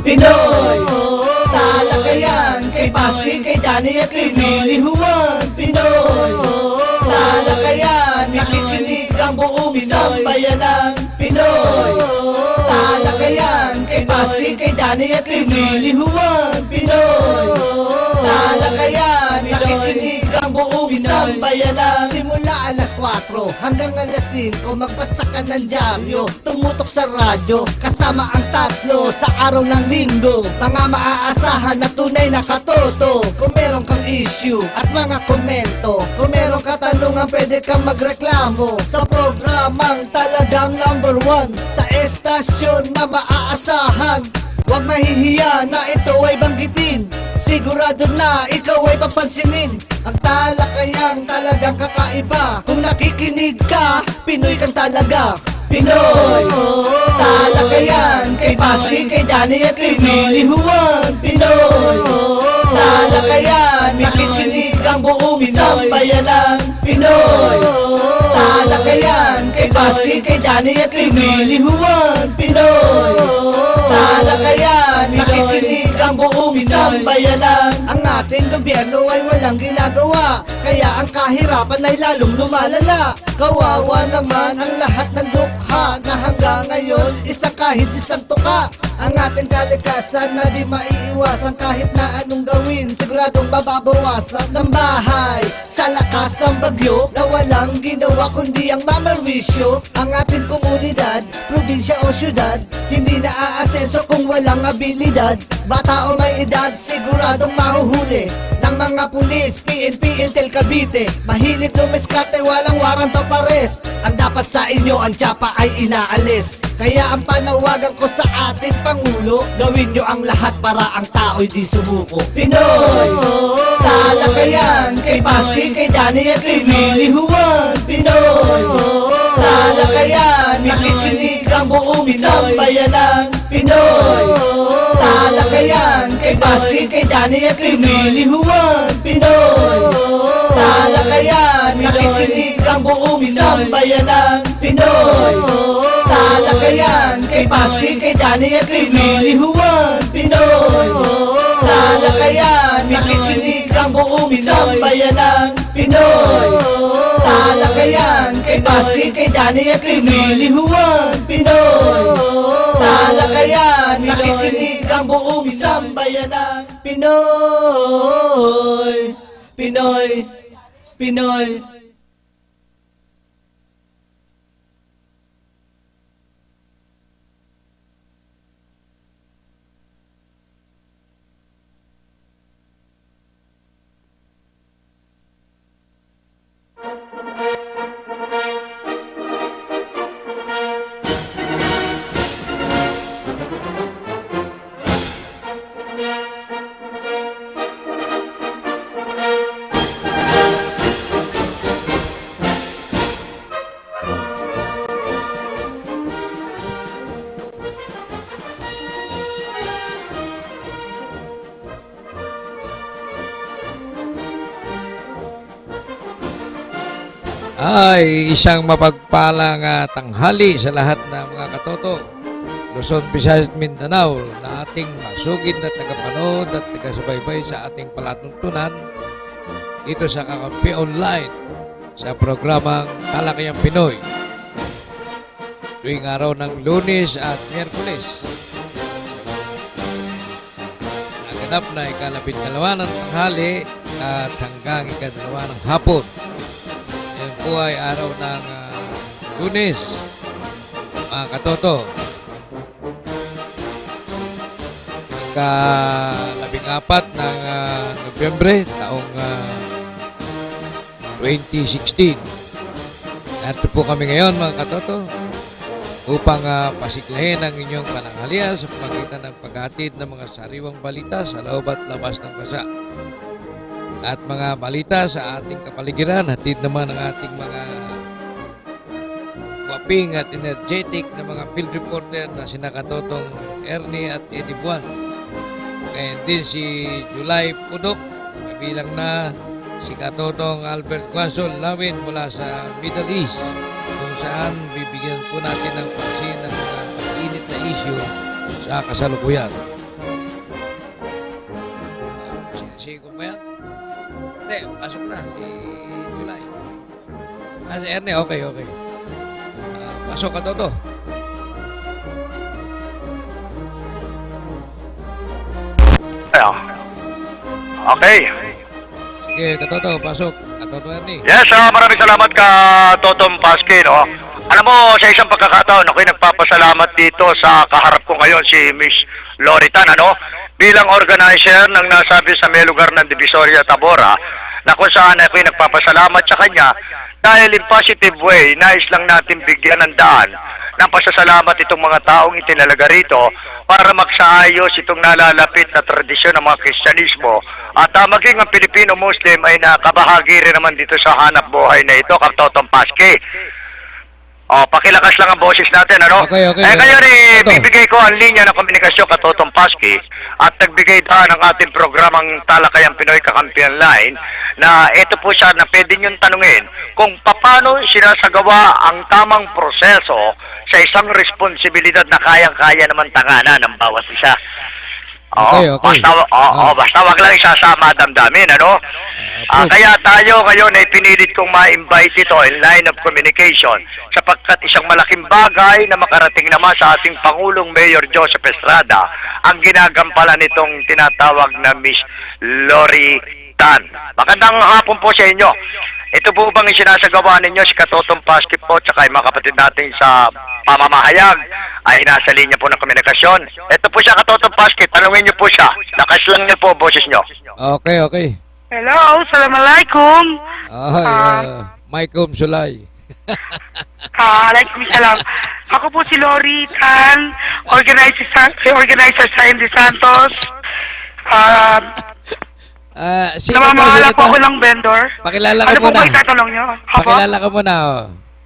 Pinoy talakayan, kay Paski, kay Danny at kay Willie Juan. Pinoy talakayan, nakikinig ang buong sambayanan. Pinoy talakayan, kay Paski, kay Danny at kay Willie Juan. Pinoy talakayan, nakikinig ang buong sambayanan. Simula alas 4 hanggang alas 5, magbasa ka ng dyaryo, tumutok sa radyo, kasama ang tatlo sa araw ng linggo. Mga maaasahan na tunay na katoto. Kung meron kang issue at mga komento, kung meron katanungan, pwede kang magreklamo sa programang talagang number 1 sa estasyon na maaasahan. Huwag mahihiya na ito ay banggitin, sigurado na ikaw ay papansinin. Ang talakayang talagang kakaiba, kung nakikinig ka, Pinoy kang talaga. Pinoy talakayan, kay Paski, kay Danny at kay Willie Juan. Pinoy talakayan, nakikinig ang buong sambayanan. Pinoy talakayan, kay Paski, kay Danny at kay Willie Juan. Pinoy talakayan, nakikinig ang buong sambayanan. Ang ating gobyerno ay walang ginagawa, kaya ang kahirapan ay lalong lumalala. Kawawa naman ang lahat ng dukha na hanggang ngayon kahit isang tuka. Ang ating kalikasan na di maiiwasan, kahit na anong gawin, siguradong mababawasan. Ng bahay sa lakas ng bagyo na walang ginawa kundi ang mamarwisyo. Ang ating komunidad, probinsya o syudad, hindi naaasenso kung walang abilidad. Bata o may edad, siguradong mahuhuli ng mga pulis, PNP, Intel, Cavite. Mahilig dumiskarte, walang warrant o pares. Ang dapat sa inyo, ang tsapa ay inaalis. Kaya ang panawagan ko sa ating Pangulo, gawin nyo ang lahat para ang tao'y di sumuko. Pinoy talakayan, kay Paski, kay Danny at kay Willie Juan. Pinoy talakayan, nakikinig ang buong sambayanan. Pinoy talakayan, kay Paski, kay Danny at kay Willie Juan. Pinoy talakayan, nakikinig ang buong sambayanan. Pinoy talakayan, kay Paski, kay Danny at kay Willie Juan. Pinoy talakayan, nakikinig ang buong sambayanan. Pinoy talakayan, kay Paski, kay Danny at kay Willie Juan. Pinoy talakayan, nakikinig ang buong sambayanan. Pinoy, Pinoy, Pinoy. Ay, isang mapagpalang tanghali sa lahat ng mga katoto, Luzon, Visayas at Mindanao na ating masugid na tagapanood at taga-subaybay sa ating palatuntunan dito sa Kakampi Online sa programang Talakayang Pinoy tuwing araw ng Lunes at Miyerkules. Naganap na ika-12 ng tanghali at hanggang ika-2 ng hapon. Yan po ay araw ng Lunes, mga katoto. Ika-14 ng Nobyembre, taong 2016. Narito po kami ngayon, mga katoto, upang pasiklahin ang inyong pananghalian sa pamagitan ng paghatid ng mga sariwang balita sa loob at labas ng bansa. At mga balita sa ating kapaligiran, hatid naman ang ating mga guwaping at energetic na mga field reporter na sina Katotong Ernie at Eddie Buwan. And din si July Pudok, kabilang na si Katotong Albert Quasol Lawin mula sa Middle East, kung saan bibigyan po natin ng pansin ng mga init na issue sa kasalukuyan. Hindi, pasok na. Si July. Si Erne, okay. Pasok ka, Toto. Okay. Sige, Katoto, pasok. Katoto Erne. Yes, maraming salamat ka, Totom Paski, no? Alam mo, sa isang pagkakataon, ako'y nagpapasalamat dito sa kaharap ko ngayon, si Miss Loritan, ano? Bilang organizer ng nasabi sa may lugar ng Divisoria, Tabora, na kung saan ako'y nagpapasalamat sa kanya dahil in positive way, nais lang natin bigyan ng daan ng pasasalamat itong mga taong itinalaga rito para magsaayos itong nalalapit na tradisyon ng mga Kristyanismo at maging ang Pilipino-Muslim ay nakabahagi rin naman dito sa hanap buhay na ito, Kaptotong Paski. Pakilakas lang ang boses natin, ano? Okay. Ngayon Ito. bibigay ko ang linya ng komunikasyon Katotong Paski at nagbigay daan ng ating programang Talakayang Pinoy Kakampihan Line na ito po siya na pwede niyong tanungin kung paano sinasagawa ang tamang proseso sa isang responsibilidad na kayang-kaya naman tanganan ng bawat isa. Okay. Basta wag lang isasama damdamin, ano? Kaya tayo ngayon ay pinilit kong ma-invite ito in line of communication sapagkat isang malaking bagay na makarating naman sa ating Pangulong Mayor Joseph Estrada ang ginagampalan nitong tinatawag na Miss Lori Tan. Magandang hapon po sa inyo. Ito po bang isinasagawa ninyo si Katotong Paski po tsaka yung mga kapatid natin sa pamamahayag ay nasa linya po ng komunikasyon. Ito po siya Katotong Paski, tanungin niyo po siya. Lakas lang niyo po boses niyo. Okay. Hello, assalamualaikum. Maikum Sulay. Alaikum salam. Ako po si Lori Tan, organizer sa Andy Santos. Sino Namamahala po po ako ng vendor. Pakilala ka Ano po muna. ba itatanong nyo? Pakilala ka muna,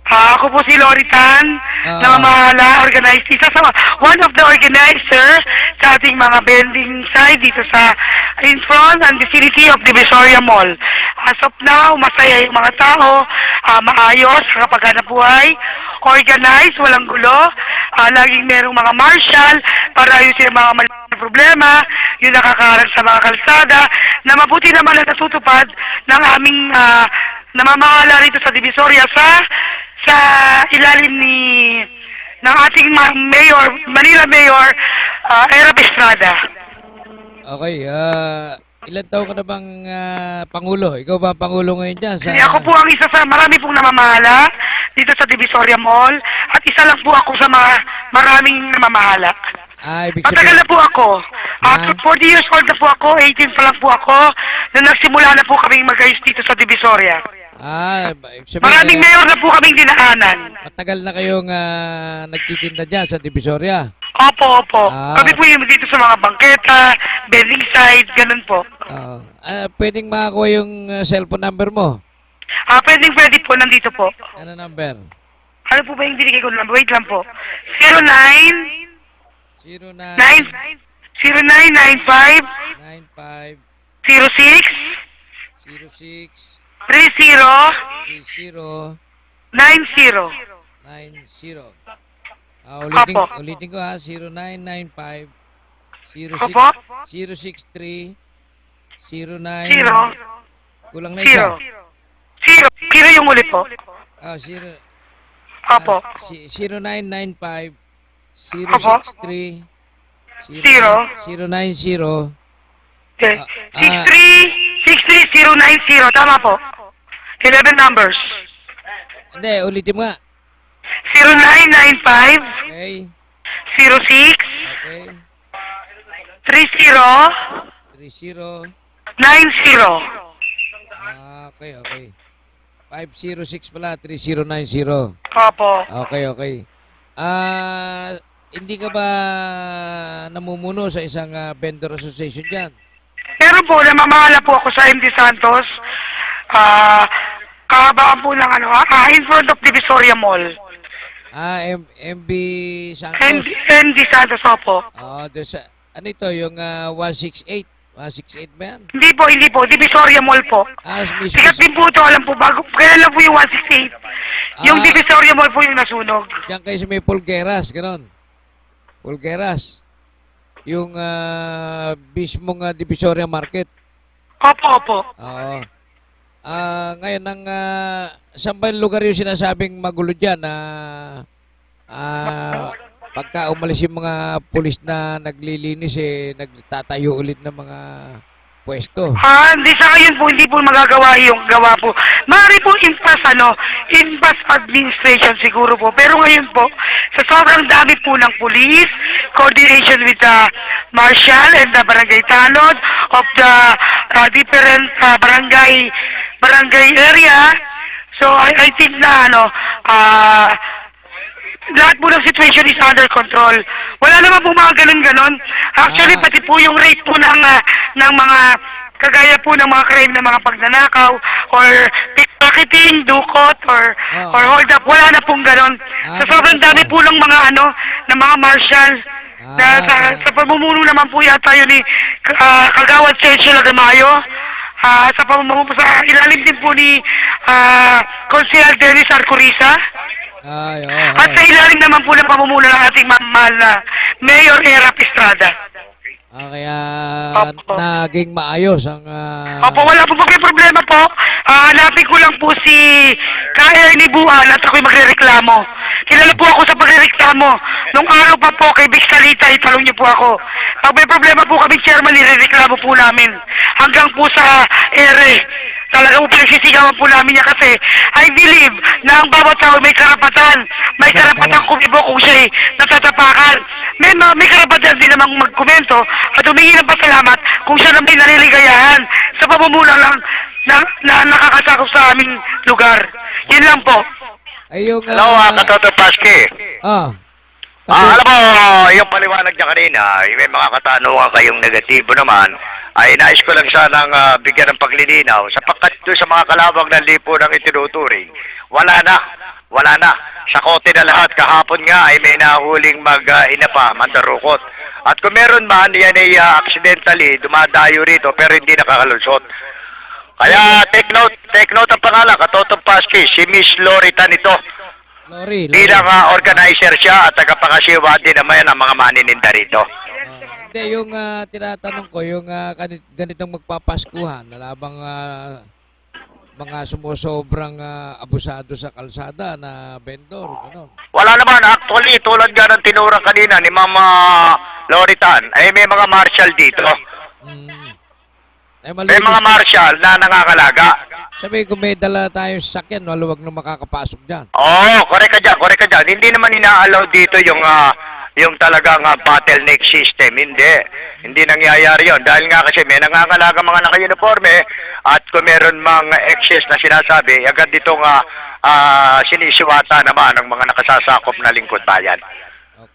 Ako po si Lori Tan, namamahala, isa sa one of the organizer sa ating mga vending side dito sa in front and vicinity of Divisoria Mall. As of now, masaya yung mga tao, maayos, kapag na buhay, organized, walang gulo, laging merong mga marshal para ayusin yung mga maliit problema, yung nakakaharap sa mga kalsada, na mabuti naman na natutupad ng aming namamahala rito sa Divisoria sa ilalim ng ating mayor, Manila Mayor, Erap Estrada. Okay, ilan taon ka na bang Pangulo? Ikaw ba ang Pangulo ngayon dyan? Hindi, ako po ang isa sa marami pong namamahala dito sa Divisoria Mall at isa lang po ako sa mga maraming namamahala. Ibig Matagal na po ako. 40 years old na po ako, 18 pa lang po ako, na nagsimula na po kaming mag-ayos dito sa Divisoria. Ibig sabihin, Maraming mayor na po kaming dinaanan. matagal na kayong nagtitinda dyan sa Divisoria. Opo. Kami po yung dito sa mga bangketa, vending side, ganun po. Pwedeng makakuha yung cellphone number mo. Pwede po, nandito po. Ano number? Ano po ba yung binigay ko number? Wait lang po. 09 09 0995 95 06 06 30 30 90. 90. Opo. Ulitin ko 0995 Opo. 063 09 Zero. Kulang na isa. Zero yung uli po. Opo. 0995 Opo. 063 Zero. 090 Okay. Ah, 63090. Tama po. 11 numbers. Hindi, ulitin mo nga. 0995 Okay. 06 Okay. 30 30 90. Okay. 506 pala, 3090. Opo. Okay. Hindi ka ba namumuno sa isang vendor association dyan? Pero po, namamahala po ako sa MD Santos. Kahabaan po ng in front of Divisoria Mall. MB Santos. MD Santos, opo. Ano ito, yung 168? 168 ba yan? Hindi po. Divisoria Mall po. Mismo. Sikat din po ito, alam po, kailan lang po yung 168. Yung Divisoria Mall po yung nasunog. Diyan kayo sa may Pulgueras, gano'n. Pulgueras. Yung mismong Divisoria Market. Opo. Oo. Ngayon, saan ba yung lugar yung sinasabing magulo dyan na pagka umalis yung mga pulis na naglilinis, nagtatayo ulit ng mga pwesto? Hindi sa ngayon po, hindi po magagawa yung gawa po. Maaari po in-pass administration siguro po. Pero ngayon po, sa sobrang dami po ng police, coordination with the marshal and the barangay tanod of the different barangay area. So I think na lahat po ng situation is under control. Wala naman po mga ganun-ganon. Actually, pati po yung rate po ng mga kagaya po ng mga crime ng mga pagnanakaw or pickpocketing, dukot or hold up, wala na pong ganon. Sa sobrang dami po ng mga ng mga marshal sa pamumuno naman po yata yun ni Kagawad Sergio Lagamayo. Sa pamumuno po sa ilalim din po ni Consejero Dennis Arcoriza. At sa ilalim naman po ng pamumuno ng ating mahal na Mayor Era Estrada. Kaya naging maayos ang... Opo, wala po problema po. Hanapin ko lang po si Ernie Buan at ako'y magrereklamo. Kilala po ako sa pagrereklamo. Nung araw pa po kay Vic Salita, itanong niyo po ako. Pag may problema po kami, chairman, nirereklamo po namin. Hanggang po sa ere. Talaga po pinagsisigawan po namin niya kasi I believe na ang bawat tao may karapatan. May karapatan kumibo kung siya'y natatapakan. May karapatan din namang magkomento at humingi ng pasalamat kung siya na may naliligayahan sa pamumuno lang na nakakasakop sa aming lugar. Yun lang po. Hello, Katoto Paski. Alam mo, yung paliwanag niya kanina, may mga katanungan kayong negatibo naman, ay nais ko lang sanang bigyan ng paglilinaw. Sapagkat doon sa mga kalawag ng lipunang itinuturing, wala na. Sa kote na lahat, kahapon nga ay may nahuling mag-inapa, mandarukot. At kung meron man, yan ay accidentally dumadayo rito pero hindi nakakalusot. Kaya take note ang pangalan, Katoto Paski, si Miss Loritan ito. Lori. Bilang organizer siya at tagapangasiwa din naman ang mga manininda rito. Hindi, yung tinatanong ko, yung ganitong magpapaskuhan, nalabang mga sumusobrang abusado sa kalsada na vendor, gano'n. Wala naman, actually, tulad nga ng tinurang kanina ni Mama Loritan, ay may mga marshal dito. May mga marshal na nangangalaga. Sabi ko may dala tayong sasakyan, maluwag na makakapasok dyan. Oo, correct ka dyan. Hindi naman ina-allow dito yung talagang bottleneck system. Hindi nangyayari yon. Dahil nga kasi may nangangalaga mga naka-uniforme at kung meron mga excess na sinasabi, agad ditong sinisiwata naman ng mga nakasasakop na lingkod bayan.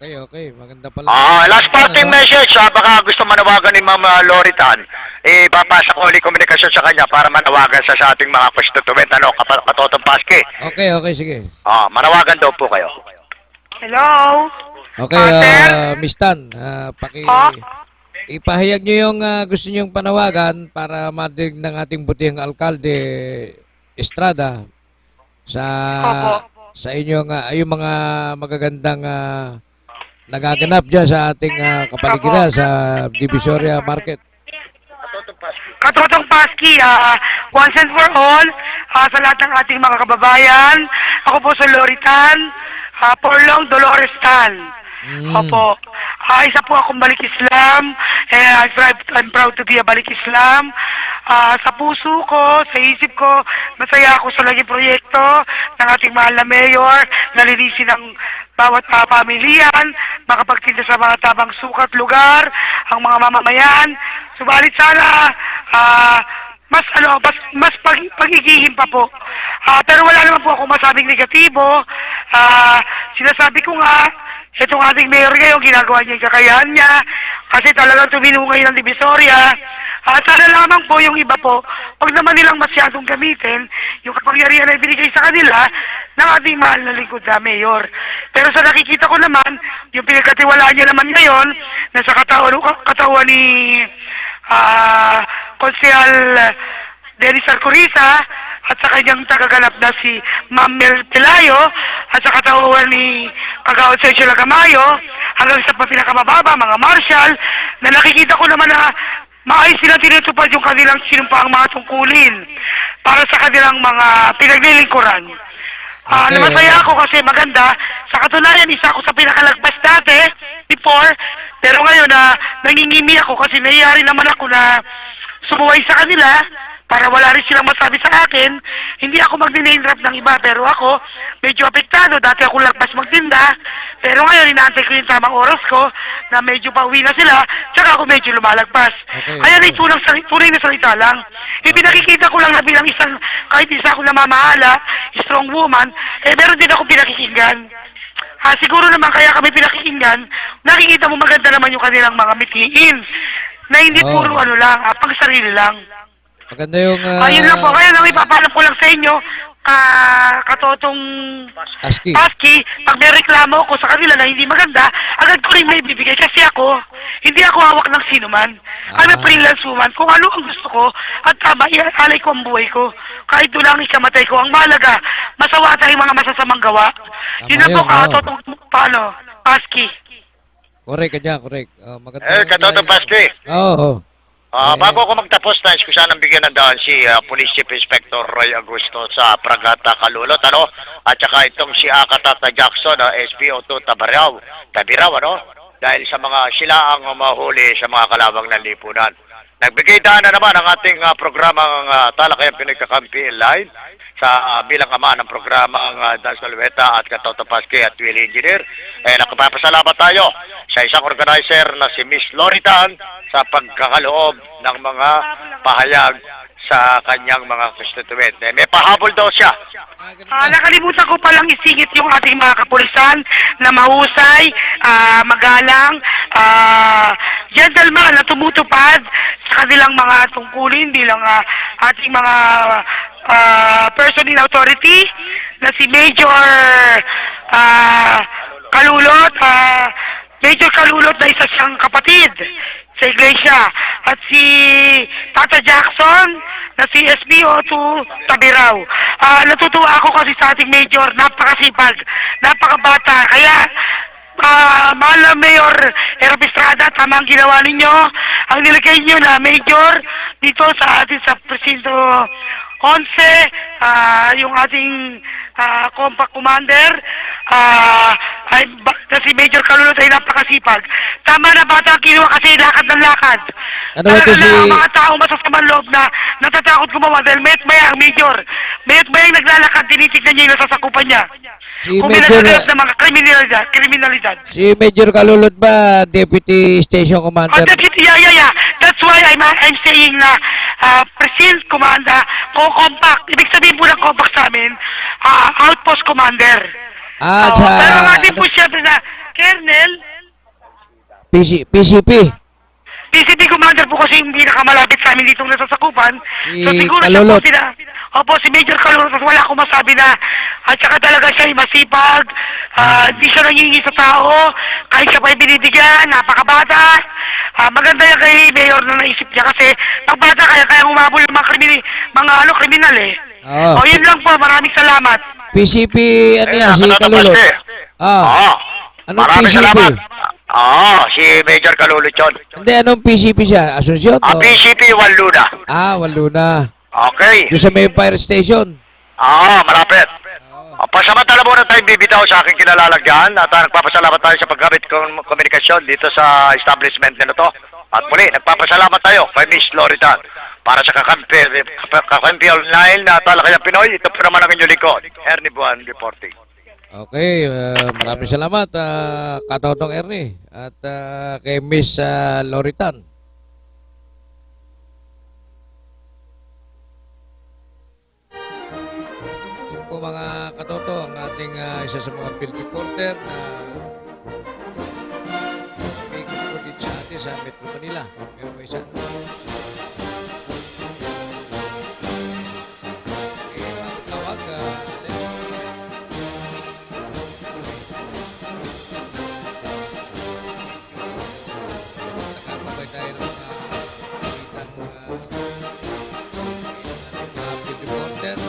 Okay. Maganda pala. Last parting message, baka gusto manawagan ni Ma'am Loritan, papasa ko ulit komunikasyon sa kanya para manawagan sa ating mga constituent, Katotong Paski. Okay, sige. Manawagan daw po kayo. Hello? Okay, Miss Tan, ipahayag nyo yung gusto nyong panawagan para madinig ng ating butihang alkalde Estrada sa inyong yung mga magagandang nagaganap dyan sa ating kapaligiran sa Divisoria Market. Katotong Paski, once and for all, sa lahat ng ating mga kababayan, ako po sa Loritan, Porlong Dolores Tan. Opo. Isa po akong balik Islam. I'm proud to be a balik Islam. Sa puso ko, sa isip ko, masaya ako sa naging proyekto ng ating mahal na mayor, nalinisin ang bawat pamilyan, makapagtinda sa mga tabang sukat lugar, ang mga mamamayan. Subalit sana, mas pag-igihim pa po. Pero wala naman po ako masabing negatibo. Sinasabi ko nga, itong ating mayor ngayon, ginagawa niya yung kakayahan niya, kasi talagang tuminungay ng Divisoria. Sana lamang po yung iba po, huwag naman nilang masyadong gamitin yung kapangyarihan na ibinigay sa kanila ng ating mahal na lingkod na mayor. Pero sa nakikita ko naman, yung pinagkatiwalaan niya naman ngayon, na sa katawan ni Konsehal Dennis Arcoriza at sa kanyang tagaganap na si Ma'am Mel Pelayo at sa katawan ni Kagawad Sergio Lagamayo hanggang sa pinakamababa, mga marshal, na nakikita ko naman na maayos sila tinutupad yung kanilang sinumpaang mga tungkulin. para sa kanilang mga pinaglilingkuran. Okay, Masaya ako kasi maganda. Sa katunayan, isa ako sa pinakalagpas dati, before. Pero ngayon nangingimi ako kasi nangyayari naman ako na sumuway sa kanila para wala rin silang masabi sa akin. Hindi ako mag-name drop ng iba, pero ako medyo apektado. Dati ako lagpas magtinda, pero ngayon inaantay ko yung tamang oras ko na medyo pauwi na sila, tsaka ako medyo lumalagpas. Okay, Ayan ay okay. tunay na salita lang. Ipinakikita ko lang na bilang isang, kahit isa ako na mamahala, strong woman, meron din ako pinakikinggan. Siguro naman kaya kami pinakikinggan, nakikita mo maganda naman yung kanilang mga mithiin, na hindi Oo. puro pang sarili lang. Maganda yung Ayun lang po, kaya lang ipapaalam ko lang sa inyo, katotong ASCII. Paski, pag may reklamo ko sa kanila na hindi maganda, agad ko rin may bibigay kasi hindi ako hawak ng sino man. I'm a freelance woman. Kung ano ang gusto ko, at tama, ialay ko ang buhay ko. Kahit doon lang ikamatay ko. Ang mahalaga, masawa tayong mga masasamang gawa. Yun lang po, yun, oo. katotong Paski. Correct ka dyan, correct. Maganda Katotong Paski. Oo. Bago ako magtapos, nais ko sanang bigyan ng daan si Police Chief Inspector Roy Augusto sa Pragata, Calulot, at saka itong si Akatata Jackson, SPO2 Tabiraw, dahil sa mga sila ang mahuli sa mga kalabang ng lipunan. Nagbigay daan na naman ang ating programang Talakayang Pinoy Kakampi Live sa bilang ama ng programang Dan Salveta at Katoto Paski at Willie Engineer. Nakapapasalamat tayo sa isang organizer na si Miss Loritan sa pagkakaloob ng mga pahayag sa kanyang mga constituent. May pahabol daw siya. Nakalimutan ko palang isingit yung ating mga kapulisan na mahusay, magalang, gentleman na tumutupad sa kanilang mga tungkulin bilang ating mga person in authority na si Major Kalulot, Major Kalulot na isa siyang kapatid sa iglesia, at si Tata Jackson na si SBO2 Tabiraw. Natutuwa ako kasi sa ating Major, napakasipag, napakabata, kaya mahal na Mayor Erap Estrada, tama ang ginawa ninyo. Ang nilagay nyo na Major dito sa atin sa Presinto 11, yung ating compact commander, na si Major Kalulot ay napakasipag. Tama na bata ang kinuha kasi lakad ng lakad. Ano ba ito Talaga si... na ang mga tao masasamang loob na natatakot gumawa dahil mayat maya ang Major. Mayat maya ang naglalakad, tinitignan niya yung nasasakupan niya. Si Kung Major... minasaganap ng mga kriminalidad. Si Major Kalulot ba, Deputy Station Commander? Yeah. That's why I'm saying na Precinct Commander, compact. Ibig sabihin po ng compact sa amin, Outpost Commander. Pero ang ating po siyempre na Colonel, PCP. PCP Commander po kasi yung pinakamalapit sa amin ditong nasasakupan. Si So siguro Kalulot. si Major Kalulot, wala akong masabi na at saka talaga siya ay masipag, hindi siya nangingi sa tao, kahit siya pa ay binibigyan, napakabata. Maganda yan kay Mayor na naisip niya kasi pag bata kaya humabol ng mga kriminal eh. Oo. Yun lang po, maraming salamat. PCP, ano yan, si Kalulot? Anong Maraming PCP? salamat. Si Major Kalulot yun. Hindi, anong PCP siya? Asunsyon? PCP Waluna. Waluna. Okay. Doon sa may fire station. Malapit. Pasamantala muna tayong bibitaw sa aking kilalalagyan at nagpapasalamat tayo sa paggamit komunikasyon dito sa establishment nito to. At muli, nagpapasalamat tayo kay Miss Loritan para sa Kakampi Online na Talakayang Pinoy. Ito po naman ang inyong likod, Ernie Buwan reporting. Okay, maraming salamat, Katotong Ernie at kay Miss Loritan. Yun po mga katoto, ang ating isa sa mga field reporter na may po dito sa atin sa Metro Manila. Meron may isang tawag, nakakabay tayo ng mga field reporter.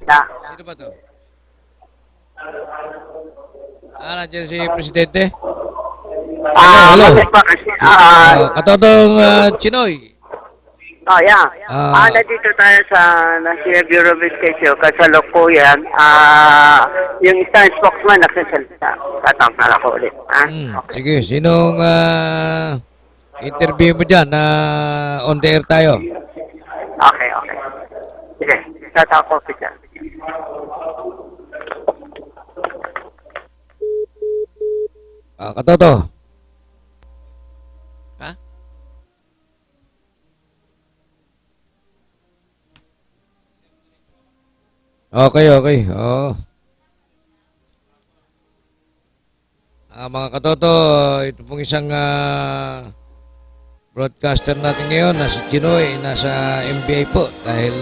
Sino ba to? Nandiyan si Presidente? Hello. Bakit pa kasi, Katotong Chinoy. yeah. Ah. Nandito tayo sa National Bureau of Investigation, kasalukuyan, yung isang spokesman nagsasalita. Tatangkala ko ulit, ha? Sige, sinong interview mo dyan na on the air tayo? Okay. Sige, tatako ko dyan. Katoto. Ha? Okay. Oo. Mga katoto, ito pong isang broadcaster natin ngayon na si Chinoy, nasa MBI po dahil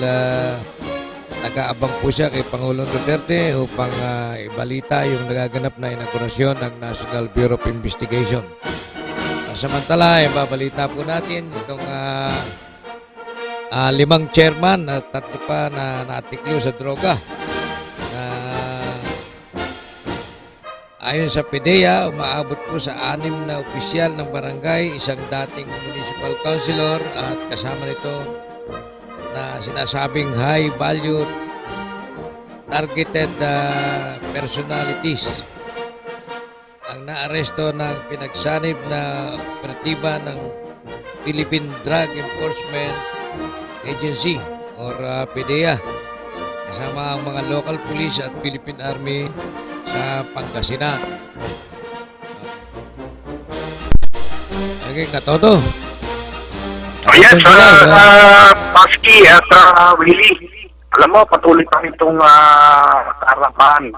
nag-aabang po siya kay Pangulong Duterte upang ibalita yung nagaganap na inaugurasyon ng National Bureau of Investigation. Samantala, babalita po natin itong 5 chairman at 3 pa na naatiklo sa droga. Ayon sa PDEA, umaabot po sa 6 na opisyal ng barangay, isang dating municipal councilor at kasama nito na sinasabing high value targeted personalities ang naaresto ng pinagsanib na operatiba ng Philippine Drug Enforcement Agency or PDEA kasama ang mga local police at Philippine Army sa Pangasinan. Okay, Katoto. Yes, Paski at Willie. Alam mo, patuloy pa itong harapan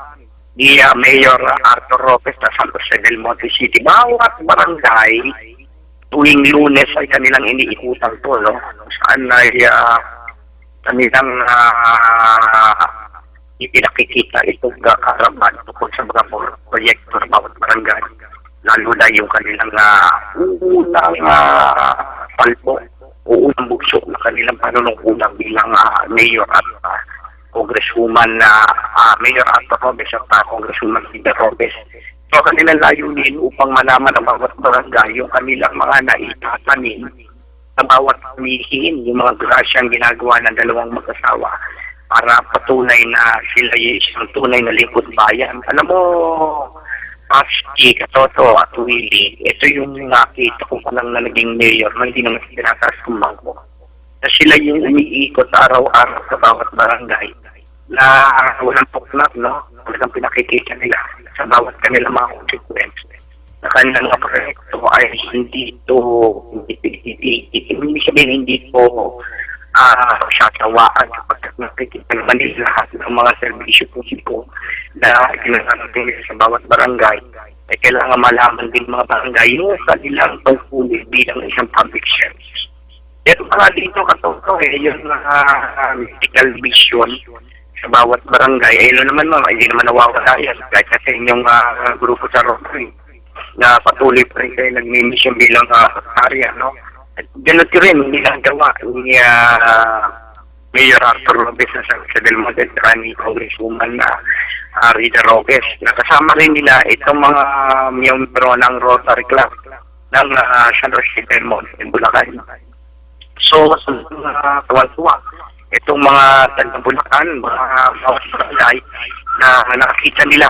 ni Mayor Arthur Lopez na San Jose del Monte City. Bawat barangay, tuwing Lunes ay kanilang iniikutan to, no? Saan ay kanilang ipinakikita itong karaman tungkol sa mga proyekto ng bawat barangay. Lalo na yung kanilang unang palpo o unang bugso na kanilang panunungkulang bilang mayor at congresswoman na Mayor Arthur Lopez at Congresswoman Ida Lopez. So kanilang layunin upang malaman ang bawat barangay yung kanilang mga naitatanim sa bawat pamihin, yung mga grasyang ginagawa ng dalawang mag-asawa para patunay na sila yung isang tunay na lingkod bayan. Alam mo, Paski, Katoto at Willie, ito yung nakita ko palang na naging mayor na hindi naman sinasasumbang ko. Na sila yung umiikot araw-araw sa bawat barangay na walang puklat, no? Walang pinakikita nila sa bawat kanilang mga consequence. Na kanilang mga proyekto ay hindi sasawaan kapag nakikita naman nila lahat ng mga serbisyo publiko na ginagawa sa bawat barangay, ay kailangan malaman din mga barangay yung kanilang pagpuli bilang isang public service. Pero mga dito Katoto, yung mythical vision sa bawat barangay, naman hindi naman nawawala yan kahit sa inyong grupo sa Rotary na patuloy pa rin kayo nag-mission bilang area, no? At ganun rin, hindi lang gawa ni Mayor Arthur Lopez na sa Del Monte at ni Congresswoman na Rita Lopez. Nakasama rin nila itong mga miyembro ng Rotary Club ng San Jose del Monte, Bulacan. So, tuwan-tuwa. Itong mga taga-Bulacan, mga barangay na nakakita nila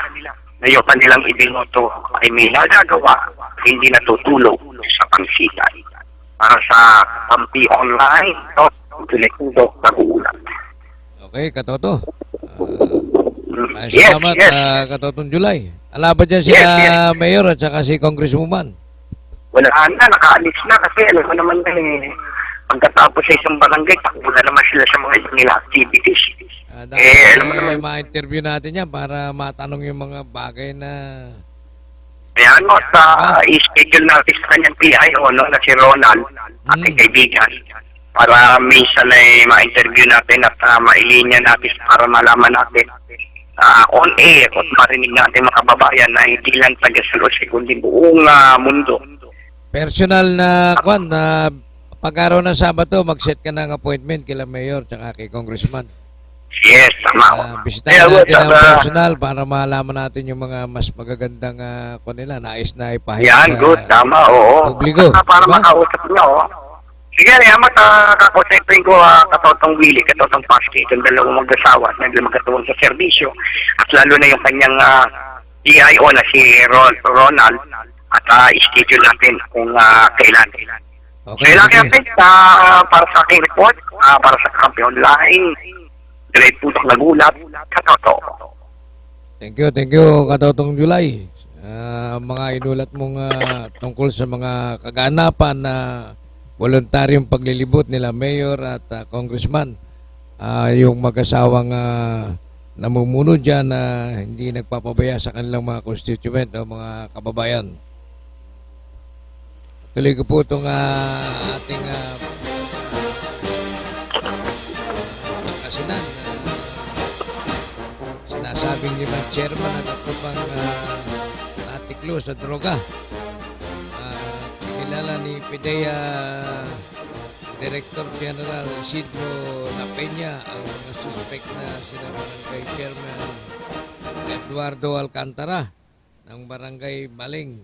na yung kanilang ibinoto ay may nagagawa, hindi natutulog sa pangsitay. Para sa Pampi Online, Pilikundo, Mag-uulat. Okay, Katoto. Salamat, Katotong July. Ala ba dyan sila Mayor at saka si Congresswoman? Wala na, nakaalis na kasi alam mo naman pagkatapos sa isang barangay, takbo na naman sila sa mga ibang nila activities. Alam mo naman, ma-interview natin yan para matanong yung mga bagay na... Ayan mo, i-schedule natin sa kanyang PIO, no, na si Ronald, ating kaibigan, para minsan ay ma-interview natin at mailinya natin para malaman natin on air at marinig natin mga kababayan na hindi lang taga-San Jose, kundi buong mundo. Personal na pag-araw ng Sabado, mag-set ka ng appointment kila Mayor at kay Congressman. Yes, tama. Bisitahin Kaya, natin ang what's up, personal para malaman natin yung mga mas magagandang nila, nais na ipahayag yan, sa good, tama, oo. publiko. Para Diba? makausap niyo, oh. Sige, yamat, kakausapin ko katotong Willie, katotong Paski, itong dalawang mag-asawa at magkatuwang sa serbisyo. At lalo na yung kanyang PIO na si Ronald at schedule natin kung kailan. Okay, Kailan sige. yung para sa aking report, para sa Kampi Online, Direct Putok Nagulat, katotoo. Thank you, Katotong July. Mga inulat mong tungkol sa mga kaganapan na voluntaryong paglilibot nila Mayor at Congressman. Yung mag-asawang namumuno dyan na hindi nagpapabaya sa kanilang mga constituent o mga kababayan. Tuloy ko po itong ating pagkasinan. Sinasabing ni Mang Chairman at ito pang natiklo sa droga. Kinilala ni PIDEA Director General Isidro La Peña ang mga suspect na sina Barangay Chairman Eduardo Alcantara ng Barangay Baling,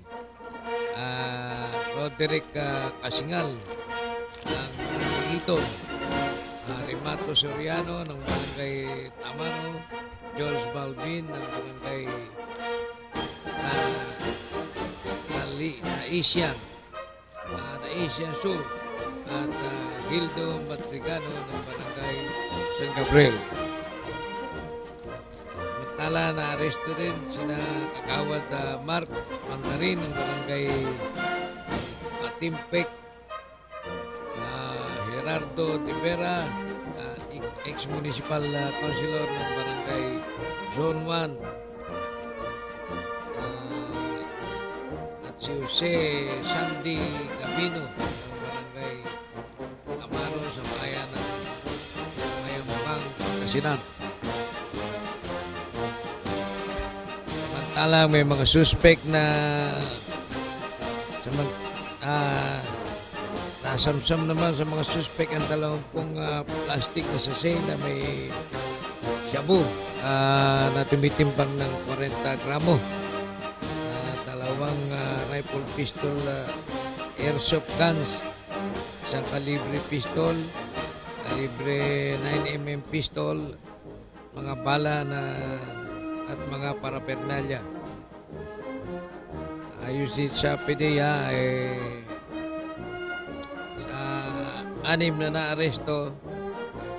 Roderick Kasingal ng Barangay Iton, Rimato Soriano ng Barangay Tamaro, George Balvin ng Barangay Asian Sur at Gildo Matrigano ng Barangay San Gabriel. Samantala na aresto rin sina Kagawad Mark Mandarin ng Barangay Matimpek, Gerardo De Vera, ex-municipal councilor ng Barangay Zone 1, at si Jose Sandy Gabino ng Barangay Amaro sa bayan ng Mayambang, Pangasinan. Samantalang may mga suspect na nasamsam naman sa mga suspect ang 20 plastic na sachet na may shabu na tumitimbang ng 40 gramo. Dalawang rifle pistol, airsoft guns, isang kalibre pistol, kalibre 9mm pistol, mga bala at mga paraphernalia. Ayon sa PIDEA, anim na naaresto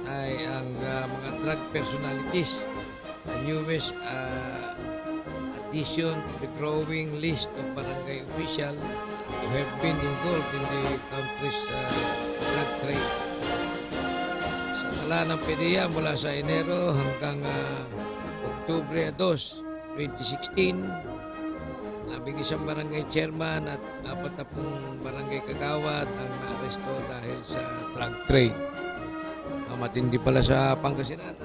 ay ang mga drug personalities, the newest addition to the growing list of barangay officials who have been involved in the country's drug trade. Sa tala ng PIDEA mula sa Enero hanggang Oktubre 2, 2016, labing isang barangay chairman at 40 barangay kagawad ang naaresto dahil sa drug trade. Matindi pala sa Pangasinan.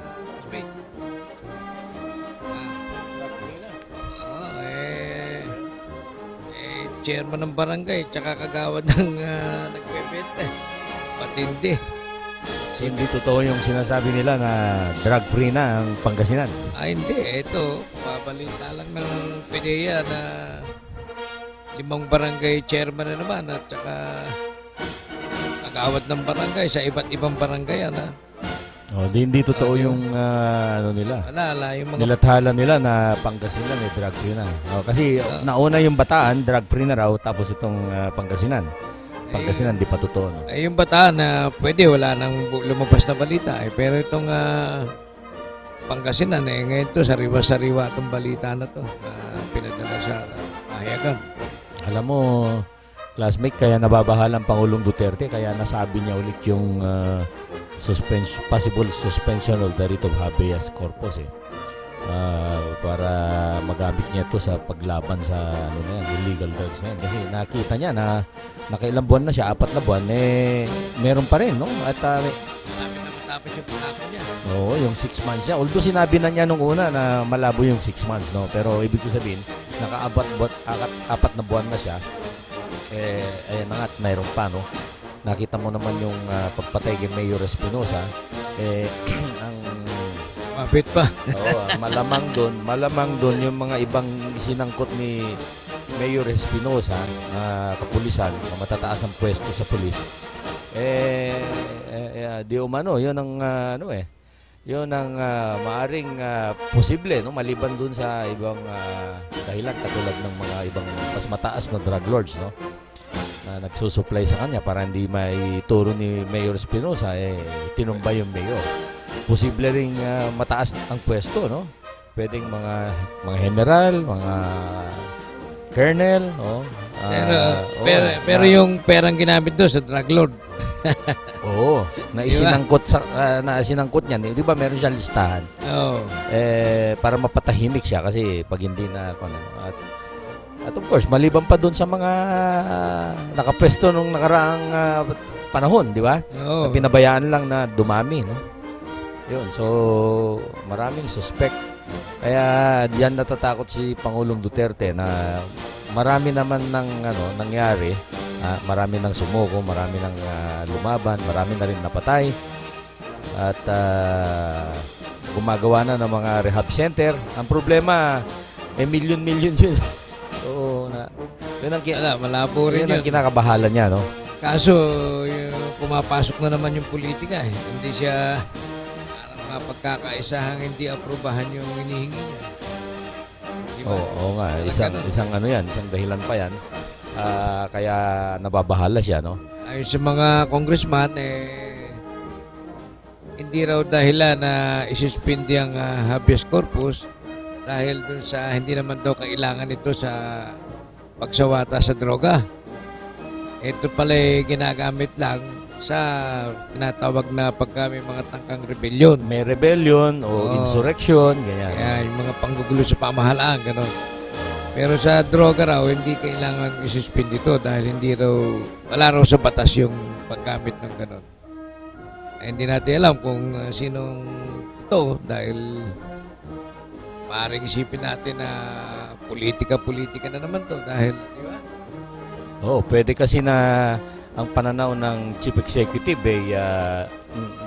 Chairman ng barangay tsaka kagawad ng nagbebenta. Matindi. Hindi totoo yung sinasabi nila na drug-free na ang Pangasinan. Hindi. Ito, pabalita lang ng PIDEA na 5 barangay chairman na naman at saka kagawad ng barangay sa iba't ibang barangay. Hindi totoo yung nila. Wala, yung mga Nilathala nila na Pangasinan drug-free na. Kasi nauna yung Bataan, drug-free na raw, tapos itong Pangasinan. Pangasinan, di pa totoo. No? Yung Bataan na pwede, wala nang lumabas na balita. Pero itong Pangasinan, ngayon to, sariwa-sariwa itong balita na to. Pinadala sa pahayagan. Alam mo, classmate, kaya nababahala ang Pangulong Duterte, kaya nasabi niya ulit yung possible suspension of the writ of habeas corpus para magamit niya to sa paglaban sa illegal drugs na yan. Kasi nakita niya na nakailang buwan na siya, 4 na buwan, meron pa rin, no? At Sabi na matapos yung pangako niya. oo, yung 6 months siya. Although sinabi na niya nung una na malabo yung 6 months, no? Pero ibig ko sabihin, 4 na buwan na siya. Ayan na nga, mayroon pa, no? Nakita mo naman yung pagpatay kay Mayor Espinosa. Ang Mabit pa. Oo, malamang doon yung mga ibang sinangkot ni Mayor Espinosa na kapulisan, na matataas ang pwesto sa pulis. Di umano, yun ang yun ang maaring posible, no, maliban doon sa ibang dahilan katulad ng mga ibang mas mataas na drug lords, no, na nagsusupply sa kanya para hindi maituro ni Mayor Espinosa tinumba yung mayor. Posible ring mataas ang pwesto, no? Pwedeng mga general, mga colonel, no? Pero yung perang ginamit doon sa drug lord. Oo, na isinangkot niya, 'di ba? Meron siyang listahan. Oo. Para mapatahimik siya kasi pag hindi na at of course, maliban pa doon sa mga nakapwesto nung nakaraang panahon, 'di ba? Oo. Pinabayaan lang na dumami, no? Yun, so maraming suspect. Kaya diyan natatakot si Pangulong Duterte na marami naman nangyari. Marami nang sumuko, marami nang lumaban, marami na rin napatay. At gumagawa na ng mga rehab center. Ang problema, milyon-milyon yun. So, Malabo rin yun ang yun. kinakabahala niya, no? Kaso, pumapasok na naman yung politika eh. Hindi siya parang mga pagkakaisahang hindi aprobahan yung hinihingi niya. Diba? Oo nga, Parang isang isang dahilan pa yan. Kaya nababahala siya, no? Ayon sa mga congressman, hindi raw dahilan na isuspindi ang habeas corpus dahil dun sa hindi naman daw kailangan ito sa pagsawata sa droga. Ito pala ginagamit lang sa tinatawag na pagka may mga tangkang rebellion. May rebellion o insurrection, ganyan. Kaya yung mga panggugulo sa pamahalaan, gano'n. Pero sa droga raw, hindi kailangan isuspend ito dahil wala raw sa batas yung paggamit ng gano'n. Hindi natin alam kung sinong ito dahil maaaring isipin natin na politika na naman to dahil, di ba? Pwede kasi na ang pananaw ng Chief Executive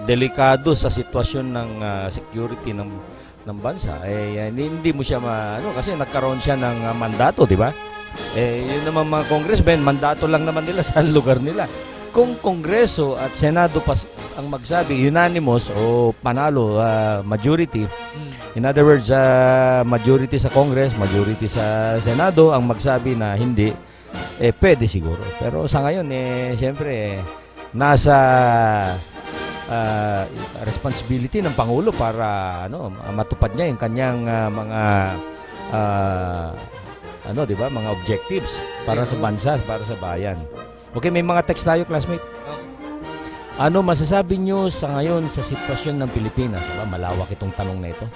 delikado sa sitwasyon ng security ng bansa. Hindi mo siya kasi nagkaroon siya ng mandato, di ba? Yun naman mga congressmen, mandato lang naman nila sa lugar nila. Kung Kongreso at Senado ang magsabi, unanimous o panalo, majority, in other words, majority sa Congress, majority sa Senado, ang magsabi na hindi, pwede siguro. Pero sa ngayon, siyempre, nasa responsibility ng Pangulo para matupad niya yung kanyang mga di ba, mga objectives para sa bansa, para sa bayan. Okay, may mga text tayo, classmate. Ano masasabi nyo sa ngayon sa sitwasyon ng Pilipinas? Diba, malawak itong tanong na ito.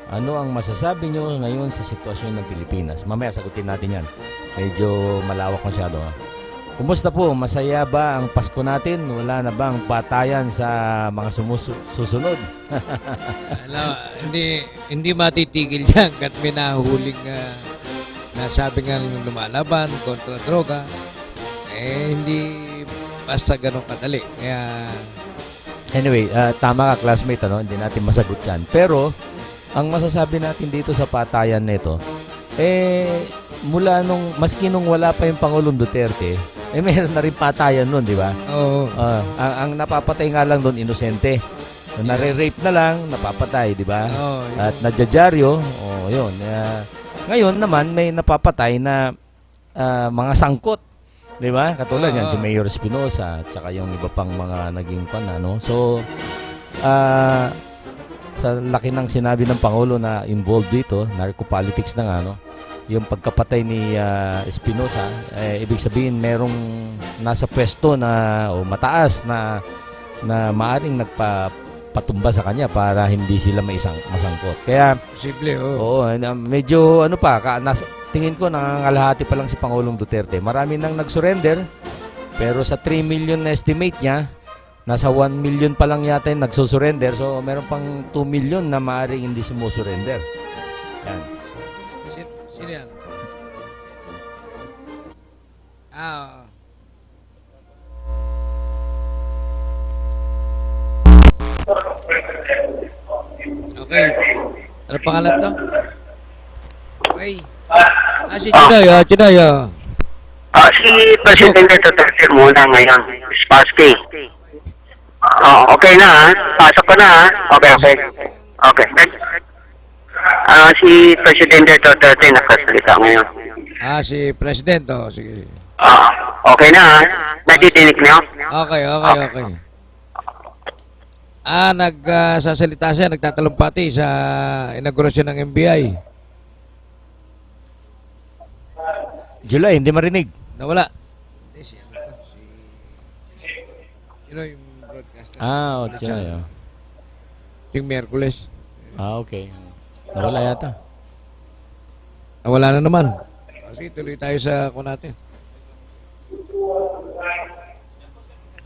Ano ang masasabi nyo ngayon sa sitwasyon ng Pilipinas? Mamaya sagutin natin yan. Medyo malawak masyado. Kumusta po? Masaya ba ang Pasko natin? Wala na bang patayan sa mga susunod? Hindi matitigil yan kat may nahuhuling nasabi nga lumalaban kontra droga. Hindi basta ganun kadali. Kaya anyway, tama ka, classmate, hindi natin masagot yan. Pero ang masasabi natin dito sa patayan nito, mula maski nung wala pa yung Pangulong Duterte, meron na rin patayan nun, di ba? Oo. Ang napapatay nga lang doon, inosente. Nare-rape na lang, napapatay, di ba? At nadyadyaryo, yun. Ngayon naman, may napapatay na mga sangkot, di ba? Katulad yan, si Mayor Espinosa, at saka yung iba pang mga naging So, sa laki ng sinabi ng Pangulo na involved dito, narco-politics na nga, yung pagkapatay ni Espinosa, ibig sabihin merong nasa pwesto na o mataas na maaring nagpatumba sa kanya para hindi sila masangkot. Kaya posible, medyo tingin ko nangangalahati pa lang si Pangulong Duterte. Marami nang nag-surrender, pero sa 3 million na estimate niya, nasa 1 million pa lang yata yung nagsusurrender. So meron pang 2 million na maaring hindi sumusurrender. Yan. Sino yan? Okay. Ano pangalan to? Okay. Si Chinoy, Chinoy, Si Presidente Duterte muna ngayon, Spassky. Okay na ha? Pasok ko na ha? Okay. Okay. Si Presidente Duterte nakasalita ngayon. si President, sige. Okay na ha? Nadidinig niyo? Okay. Nagsasalita siya, nagtatalumpati sa inaugurasyon ng NBI. July, hindi marinig. Nawala. Sino yung broadcaster? Siya. Yung Miyerkules. Okay. Nawala yata. Nawala na naman. Sige, tuloy tayo sa kung natin.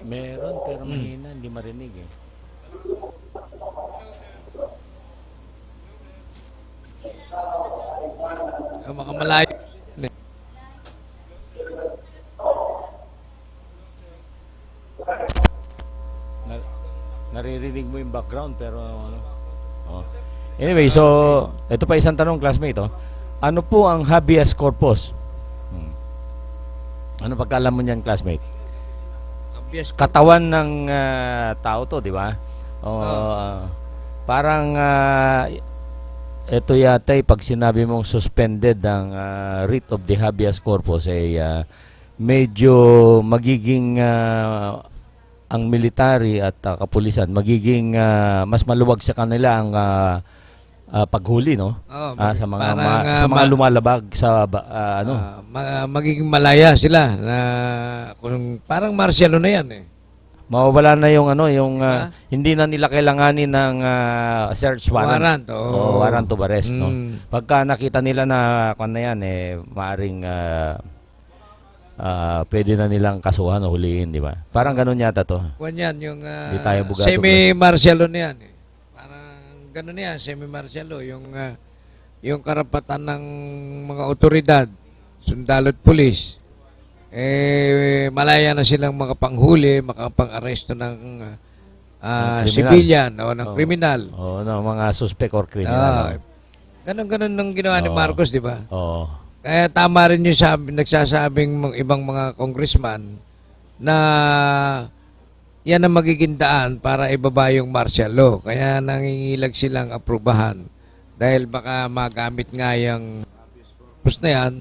Meron, pero mahina, hindi marinig eh. Mga malayo. Naririnig mo yung background, pero ano. Anyway, so, ito pa isang tanong, classmate. Ano po ang habeas corpus? Ano pagkaalam mo niyan, classmate? Katawan ng tao to, di ba? Parang ito yata pag sinabi mong suspended ang writ of the habeas corpus medyo magiging ang military at kapulisan magiging mas maluwag sa kanila ang paghuli, no? Sa mga lumalabag sa magiging malaya sila na kung parang martial na yan eh. Mawawala na yung hindi na nila kailanganin ng search warrant. Warrant of arrest, no? Pagka nakita nila na kung na yan maaring pwede na nilang kasuhan o huliin, di ba? Parang ganun yata to. Kung yan, yung semi-martial na yan eh. Ganun yan, semi-martial law, yung karapatan ng mga otoridad, sundalo at pulis, malaya na silang makapanghuli, makapang-aresto ng civilian o ng kriminal. Mga suspect or criminal. Ganun nung ginawa ni Marcos, di ba? Oo. Kaya tama rin yung nagsasabing ibang mga congressman na yan ang magiging daan para ibaba yung martial law. Kaya nangingilag silang aprubahan dahil baka magamit nga yung na yan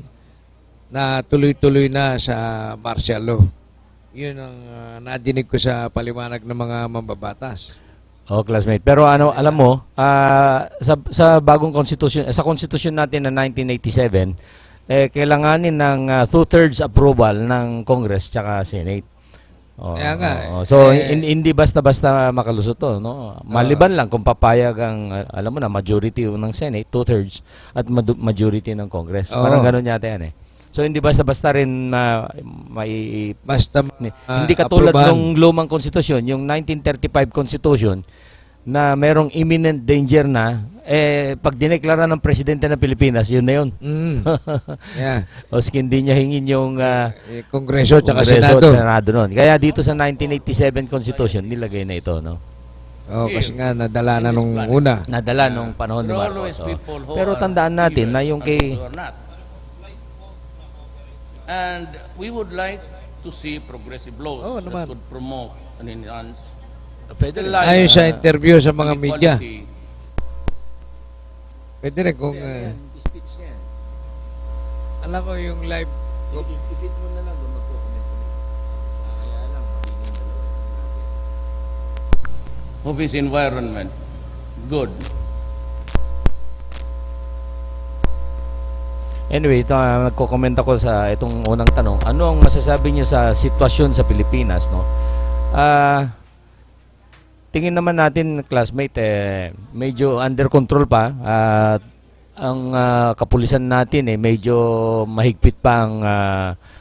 na tuloy-tuloy na sa martial law. Yun ang nadinig ko sa paliwanag ng mga mambabatas. Classmate. Pero alam mo, sa bagong konstitusyon, sa konstitusyon natin na 1987, kailanganin ng 2/3 approval ng Congress tsaka Senate. Kaya nga. So, hindi basta-basta makalusot to, no? Maliban lang kung papayag ang, alam mo na, majority ng Senate, 2/3, at majority ng Congress. Parang ganun yata yan eh. So, hindi basta-basta rin hindi katulad ng lumang konstitusyon, yung 1935 Constitution, na merong imminent danger na, pag dineklara ng Presidente ng Pilipinas, yun na yun. Yeah. O hindi niya hingin yung Kongreso at Senado nun. Kaya dito sa 1987 Constitution, nilagay na ito, no? Kasi nga, nadala na nung una. Nadala nung panahon ni Marcos. Pero tandaan natin na yung kay... And we would like to see progressive laws that naman. could promote and enhance Ayon sa interview sa mga media. Pwede rin kung... alam ko yung live... office environment. Good. Anyway, nagko-comment ako sa itong unang tanong. Ano ang masasabi niyo sa sitwasyon sa Pilipinas, no? Tingin naman natin, classmate, medyo under control pa. Ang kapulisan natin medyo mahigpit pa ang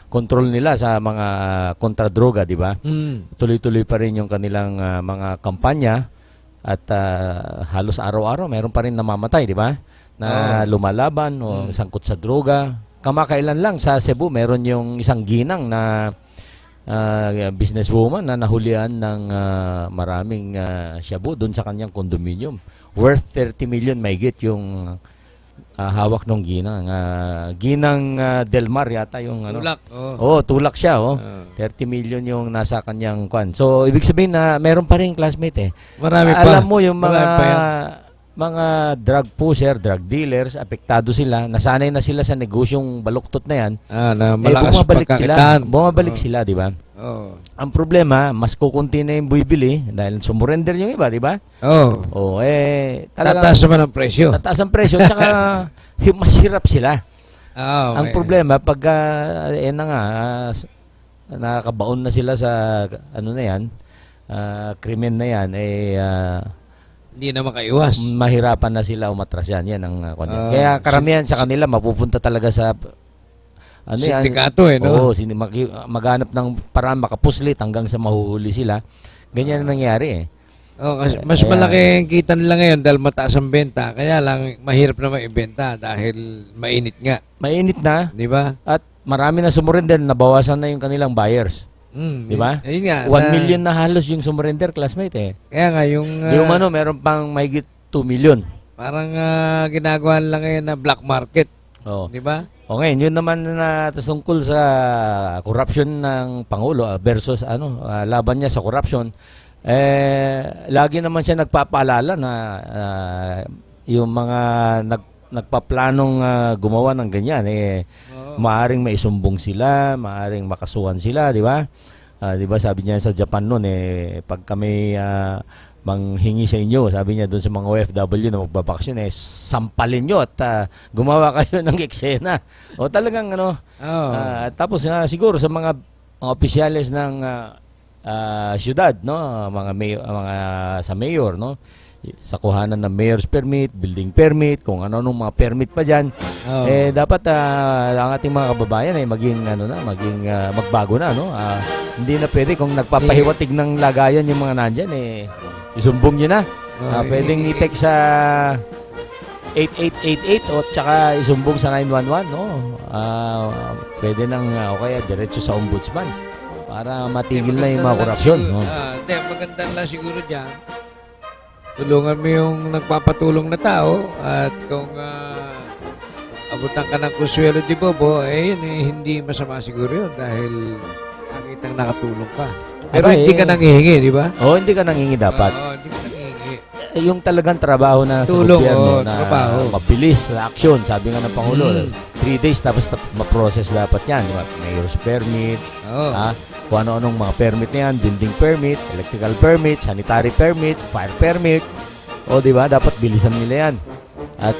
control nila sa mga kontradroga, di ba? Tuloy-tuloy pa rin yung kanilang mga kampanya at halos araw-araw mayroon pa rin namamatay, di ba? Na lumalaban o sangkot sa droga. Kamakailan lang sa Cebu, meron yung isang ginang na businesswoman na nahulian ng maraming shabu doon sa kanyang condominium. worth 30 million mahigit yung hawak ng ginang. Ginang Del Mar yata yung ano. Tulak. Tulak siya. 30 million yung nasa kanyang kwan. So, ibig sabihin na meron pa rin classmate eh. Marami pa. Alam mo yung Marami pa yan. mga drug pusher, drug dealers, apektado sila. Nasanay na sila sa negosyong baluktot na yan. Na malakas pagkakitaan. Bumabalik sila, di ba? Ang problema, mas kukunti na yung buibili dahil sumurrender yung iba, di ba? Talagang Tataas naman ang presyo. tataas ang presyo, tsaka mas hirap sila. Ang problema, pag nakakabaon na sila sa ano na yan, krimen na yan, Hindi na makaiwas. mahirapan na sila umatras yan. Yan ang kanya. Kaya karamihan sa kanila mapupunta talaga sa Sindikato no? Oo, maghanap ng paraan makapuslit hanggang sa mahuhuli sila. Ganyan ang nangyari eh. Kasi mas malaki ang kita nila ngayon dahil mataas ang benta. Kaya lang mahirap na maibenta dahil mainit nga. Mainit na. Di ba? At marami na sumurrender, nabawasan na yung kanilang buyers. Di ba? Ayun nga. 1 million na halos yung sumurrender, classmate eh. Kaya nga yung... Yung meron pang mahigit 2 million. Parang ginagawa lang ngayon na black market. Di ba? Okay, yun naman na tungkol sa corruption ng Pangulo versus laban niya sa corruption. Lagi naman siya nagpapaalala na yung mga nagpaplanong gumawa ng ganyan maaring maisumbong sila, maaring makasuhan sila, di ba? Di ba sabi niya sa Japan noon pag kami manghingi sa inyo, sabi niya doon sa mga OFW na magbabaksyon sampalin nyo at gumawa kayo ng eksena. O talagang tapos siguro sa mga opisyales ng syudad, no, mga sa mayor, no, sa kuhanan ng mayor's permit, building permit, kung ano-anong mga permit pa diyan, dapat ang ating mga kababayan maging magbago na, no. Hindi na pwede kung nagpapahiwatig ng lagayan yung mga nandiyan isumbong niyo na. Pwedeng i-text sa 8888 o tsaka isumbong sa 911, no. Pwede nang o kaya diretso sa ombudsman para matigil na yung mga korupsyon, no. Maganda lang siguro diyan. Tulungan mo yung nagpapatulong na tao at kung abutan ka ng kuswelo di bobo, hindi masama siguro yun dahil nakitang nakatulong ka. Pero hindi ka nanghihingi, di ba? Hindi ka nanghihingi dapat. Hindi ka nanghihingi. Yung talagang trabaho na sa Tulong, gobyerno na trabaho. mabilis na action, sabi nga ng Pangulo, 3 days tapos ma-process dapat yan. Mayor's permit, kung ano-anong mga permit na yan, building permit, electrical permit, sanitary permit, fire permit. Di ba? Dapat bilisan nila yan. At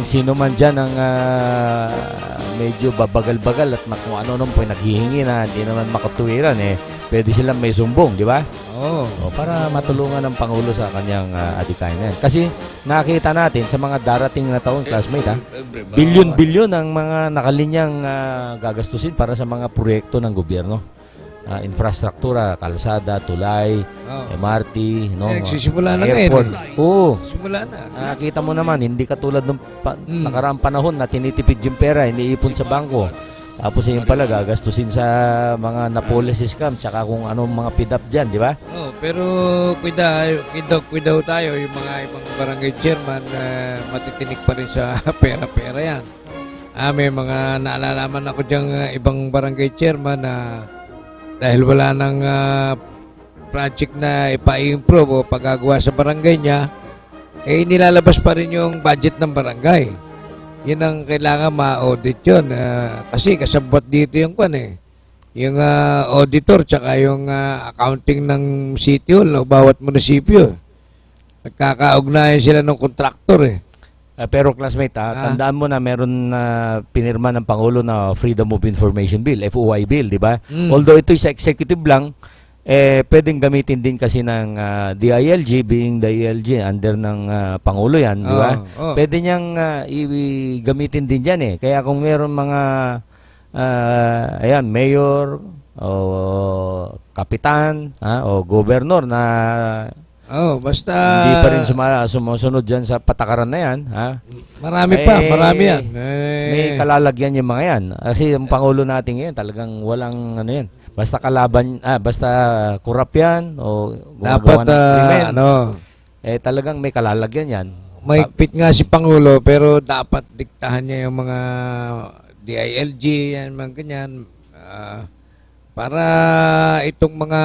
sino man dyan ang medyo babagal-bagal at kung ano-anong naghihingi na hindi naman makatuwiran, pwede silang may sumbong, di ba? Para matulungan ng Pangulo sa kanyang adikain. Kasi nakita natin sa mga darating na taon, classmate, bilyon-bilyon ang mga nakalinyang gagastusin para sa mga proyekto ng gobyerno. Infrastruktura, kalsada, tulay, MRT, no, nagsisimula na airport. Simula na. Kita mo naman, hindi katulad ng nakaraang panahon na tinitipid yung pera, iniipon sa bangko. Tapos yung pala gagastusin sa mga Napoles scam tsaka kung anong mga pidap dyan, di ba? Pero kuidaw tayo yung mga ibang barangay chairman matitinig pa rin sa pera-pera yan. May mga naalalaman ako diyang ibang barangay chairman na dahil wala nang project na ipa-improve o pagagawa sa barangay niya, nilalabas pa rin yung budget ng barangay. Yun ang kailangan ma-audit yun. Kasi kasabot dito yung yung auditor tsaka yung accounting ng city hall o bawat munisipyo. Nagkakaugnayan sila ng kontraktor Pero classmate, tandaan mo na meron na pinirma ng Pangulo na Freedom of Information Bill, FOI Bill, di ba? Although ito sa executive lang, pwedeng gamitin din kasi ng DILG, being DILG, under ng Pangulo yan, di ba? Pwede niyang gamitin din yan Kaya kung meron mga, mayor, o kapitan, o governor na basta hindi pa rin sumusunod dyan sa patakaran na yan, marami yan. May kalalagyan yung mga yan. Kasi yung Pangulo natin ngayon talagang walang yan. Basta kalaban, basta kurap yan o gumagawa dapat ng krimen. talagang may kalalagyan yan. Mahigpit nga si Pangulo pero dapat diktahan niya yung mga DILG, yan, mga ganyan. Para itong mga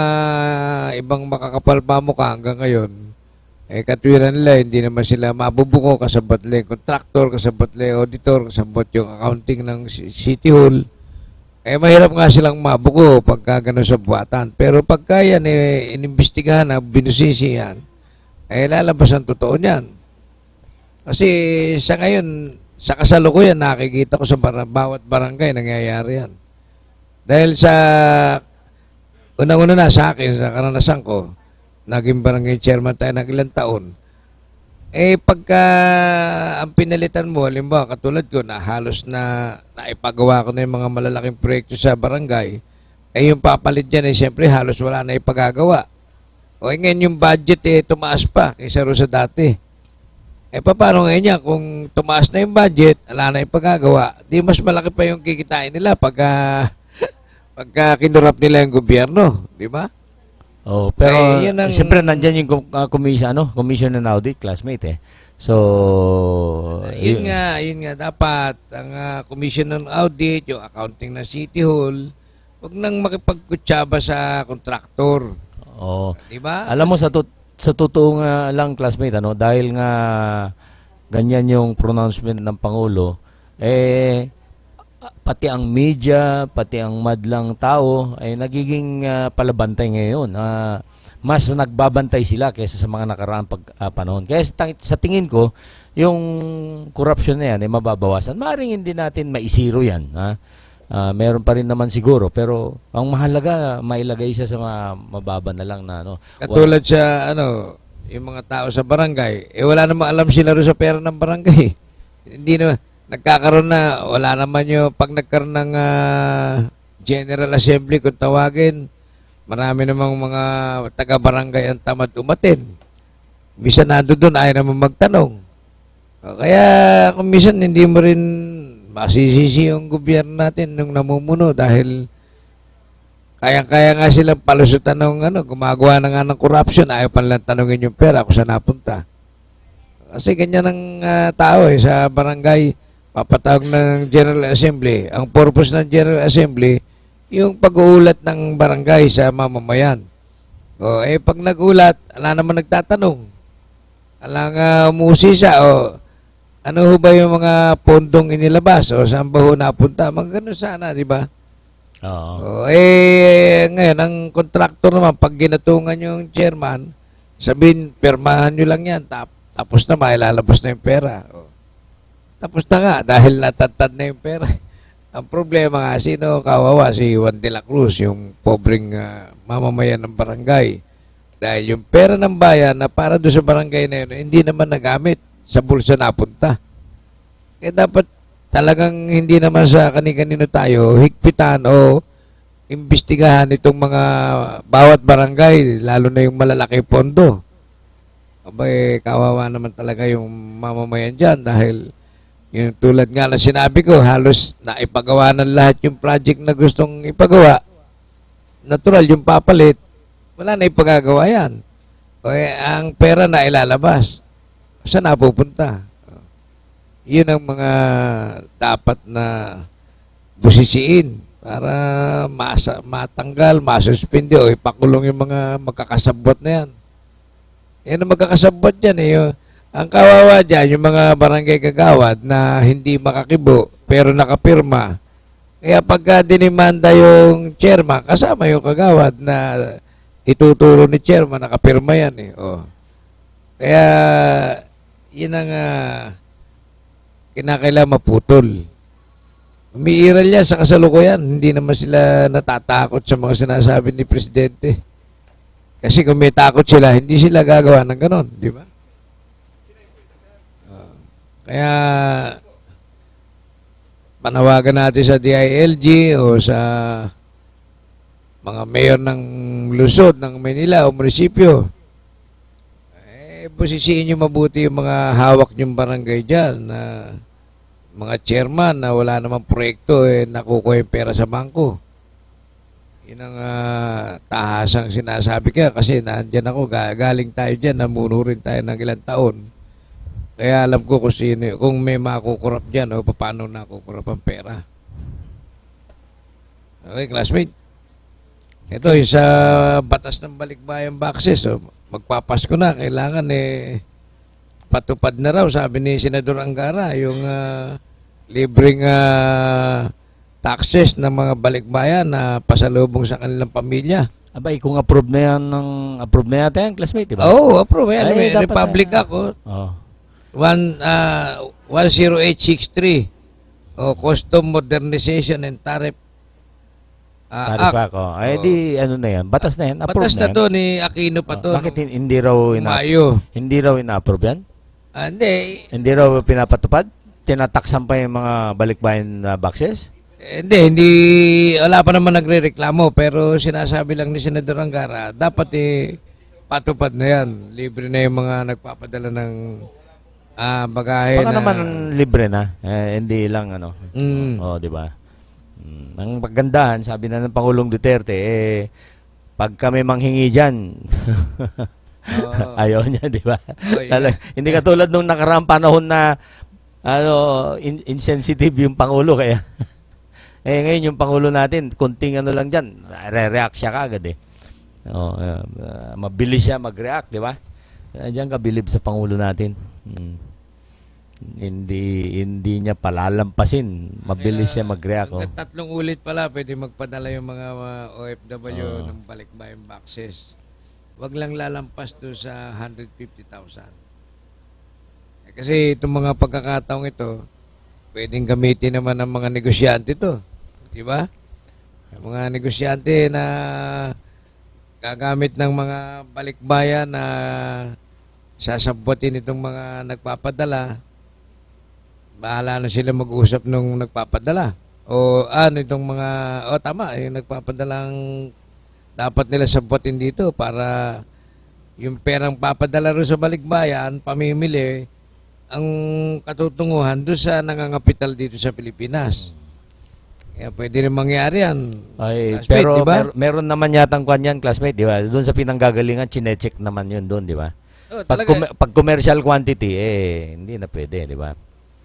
ibang makakapal pa mukha hanggang ngayon, katwiran nila, hindi naman sila mabubuko kasabot le contractor, kasabot le auditor, kasabot yung accounting ng City Hall. Mahirap nga silang mabuko pagka gano'n sa buwatan. Pero pagka yan, inimbestigahan na, binusisi yan, lalabas ang totoo niyan. Kasi sa ngayon, sa kasalukuyan, nakikita ko sa bawat barangay, nangyayari yan. Dahil sa, unang-una na sa akin, sa karanasan ko, naging barangay chairman tayo ng ilang taon, pagka ang pinalitan mo, halimbawa, katulad ko, na halos na naipagawa ko na yung mga malalaking proyekto sa barangay, yung papalit dyan, siyempre, halos wala na ipagagawa. Ngayon yung budget, tumaas pa kaysa ro sa dati. Paano ngayon yan? Kung tumaas na yung budget, wala na ipagagawa, di mas malaki pa yung kikitain nila pagka kinurap nila yung gobyerno, di ba? Oh, pero yun ang- siyempre nandiyan yung commission and audit, classmate. So, Yun nga dapat ang commission ng audit, yung accounting ng City Hall, wag nang makipagkutsaba sa kontraktor, oh. di ba? Alam mo sa totoo nga lang, classmate, dahil nga ganyan yung pronouncement ng Pangulo, pati ang media, pati ang madlang tao ay nagiging palabantay ngayon. Mas nagbabantay sila kaysa sa mga nakaraang panahon. Kaya sa tingin ko, yung corruption na yan ay mababawasan. Maaaring hindi natin maisiro yan. Meron pa rin naman siguro, pero ang mahalaga, mailagay siya sa mababa na lang na Katulad sa yung mga tao sa barangay, wala namang alam sila rin sa pera ng barangay. Hindi na nagkakaroon na, wala naman yung pag nagkaroon ng General Assembly kung tawagin, marami namang mga taga-barangay ang tamad umatin. Bisa nado doon, ayaw naman magtanong. Kaya kung minsan hindi mo rin masisisi yung gobyerno natin nung namumuno dahil kaya nga silang palusutan ng gumagawa na nga ng corruption, ayaw pa nilang tanongin yung pera kung saan napunta. Kasi ganyan ang tao sa barangay, papatawag ng General Assembly. Ang purpose ng General Assembly, yung pag-uulat ng barangay sa mamamayan. Pag nag-ulat, wala naman nagtatanong. Wala nga umusisa, ano ho ba yung mga pondong inilabas, saan ba ho napunta? Mga ganun sana, di ba? Oo. Ngayon, ang kontraktor naman, pag ginatungan yung chairman, sabihin, permahan nyo lang yan, tapos na, mailalabas na yung pera. Tapos na nga, dahil natatad na yung pera. Ang problema nga, sino kawawa? Si Juan de la Cruz, yung pobreng mamamayan ng barangay. Dahil yung pera ng bayan na para doon sa barangay na yun, hindi naman nagamit, sa bulsa napunta. Kaya dapat talagang hindi naman sa kani-kanino tayo higpitan o imbestigahan itong mga bawat barangay, lalo na yung malalaki pondo. Kawawa naman talaga yung mamamayan dyan dahil yung tulad nga na sinabi ko, halos naipagawa ng lahat yung project na gustong ipagawa. Natural, yung papalit, wala na ipagagawa yan. Ang pera na ilalabas. Saan napupunta? Yun ang mga dapat na busisiin para matanggal, masuspindi o ipakulong yung mga magkakasabot na yan. Yan ang magkakasabot yan. Ang kawawa dyan, yung mga barangay kagawad na hindi makakibo pero nakapirma. Kaya pagka dinimanda yung chairman, kasama yung kagawad na ituturo ni chairman, nakapirma yan. Kaya yun ang kinakailangan maputol. Umiiral yan sa kasalukuyan. Hindi naman sila natatakot sa mga sinasabi ni Presidente. Kasi kung may takot sila, hindi sila gagawa ng ganon. Di ba? Kaya panawagan natin sa DILG o sa mga mayor ng lungsod ng Manila o munisipyo, busisiin nyo mabuti yung mga hawak nyong barangay dyan na mga chairman na wala namang proyekto nakukuha yung pera sa bangko. Yun ang tahasang sinasabi ko kasi nandyan ako, galing tayo dyan, namuno rin tayo ng ilang taon. Kaya alam ko kung sino, kung may makukurap dyan o paano nakukurap ang pera. Okay, classmate. Ito, yung sa batas ng balikbayan boxes, magpapasko na, kailangan patupad na raw, sabi ni Senador Angara, yung libreng taxes ng mga balikbayan na pasalubong sa kanilang pamilya. Abay, kung approve na yan approve na yata yan, classmate, di ba? Oo, approve. Yan, may dapat Republic ako. Oh. 10863. Custom Modernization and Tariff Tariff Act. ako. Ay, di, ano na yan? Batas na yan? Approve Batas na yan? to ni Aquino pa to. Bakit hindi raw Mayo. hindi raw ina-approve yan? Hindi. Hindi raw pinapatupad? Tinataksan pa yung mga balikbayan boxes? Hindi. Wala pa naman nagre-reklamo. Pero sinasabi lang ni Senador Angara, dapat patupad na yan. Libre na yung mga nagpapadala ng bagahe Baka na... naman libre na. Hindi lang ano. Oh, di ba? Ang pagandahan, sabi na ng Pangulong Duterte, pag kami manghingi dyan, ayaw niya, di ba? Hindi katulad nung nakaraang panahon na insensitive yung Pangulo, kaya ngayon yung Pangulo natin, kunting ano lang dyan, re-react siya kagad mabilis siya mag-react, di ba? Diyan ka bilib sa Pangulo natin. Hindi niya palalampasin. Mabilis siya mag-react. Tatlong ulit pala pwede magpadala yung mga OFW ng balikbayan boxes. Wag lang lalampas to sa 150,000. Kasi itong mga pagkakataong ito, pwedeng gamitin naman ng mga negosyante to. Di ba? Mga negosyante na gagamit ng mga balikbayan na sasabutin itong mga nagpapadala. Bahala na sila mag-usap nung nagpapadala. O itong mga, tama, yung nagpapadalang dapat nila sabutin dito para yung perang papadala rin sa balikbayan, pamimili, ang katutunguhan doon sa nangangapital dito sa Pilipinas. Kaya pwede rin mangyari yan. Ay, Classmate, pero diba? meron naman yatang kwan yan, classmate, di ba? Doon sa pinanggagalingan, chinecheck naman yun doon, di ba? Pag commercial quantity, hindi na pwede, di ba?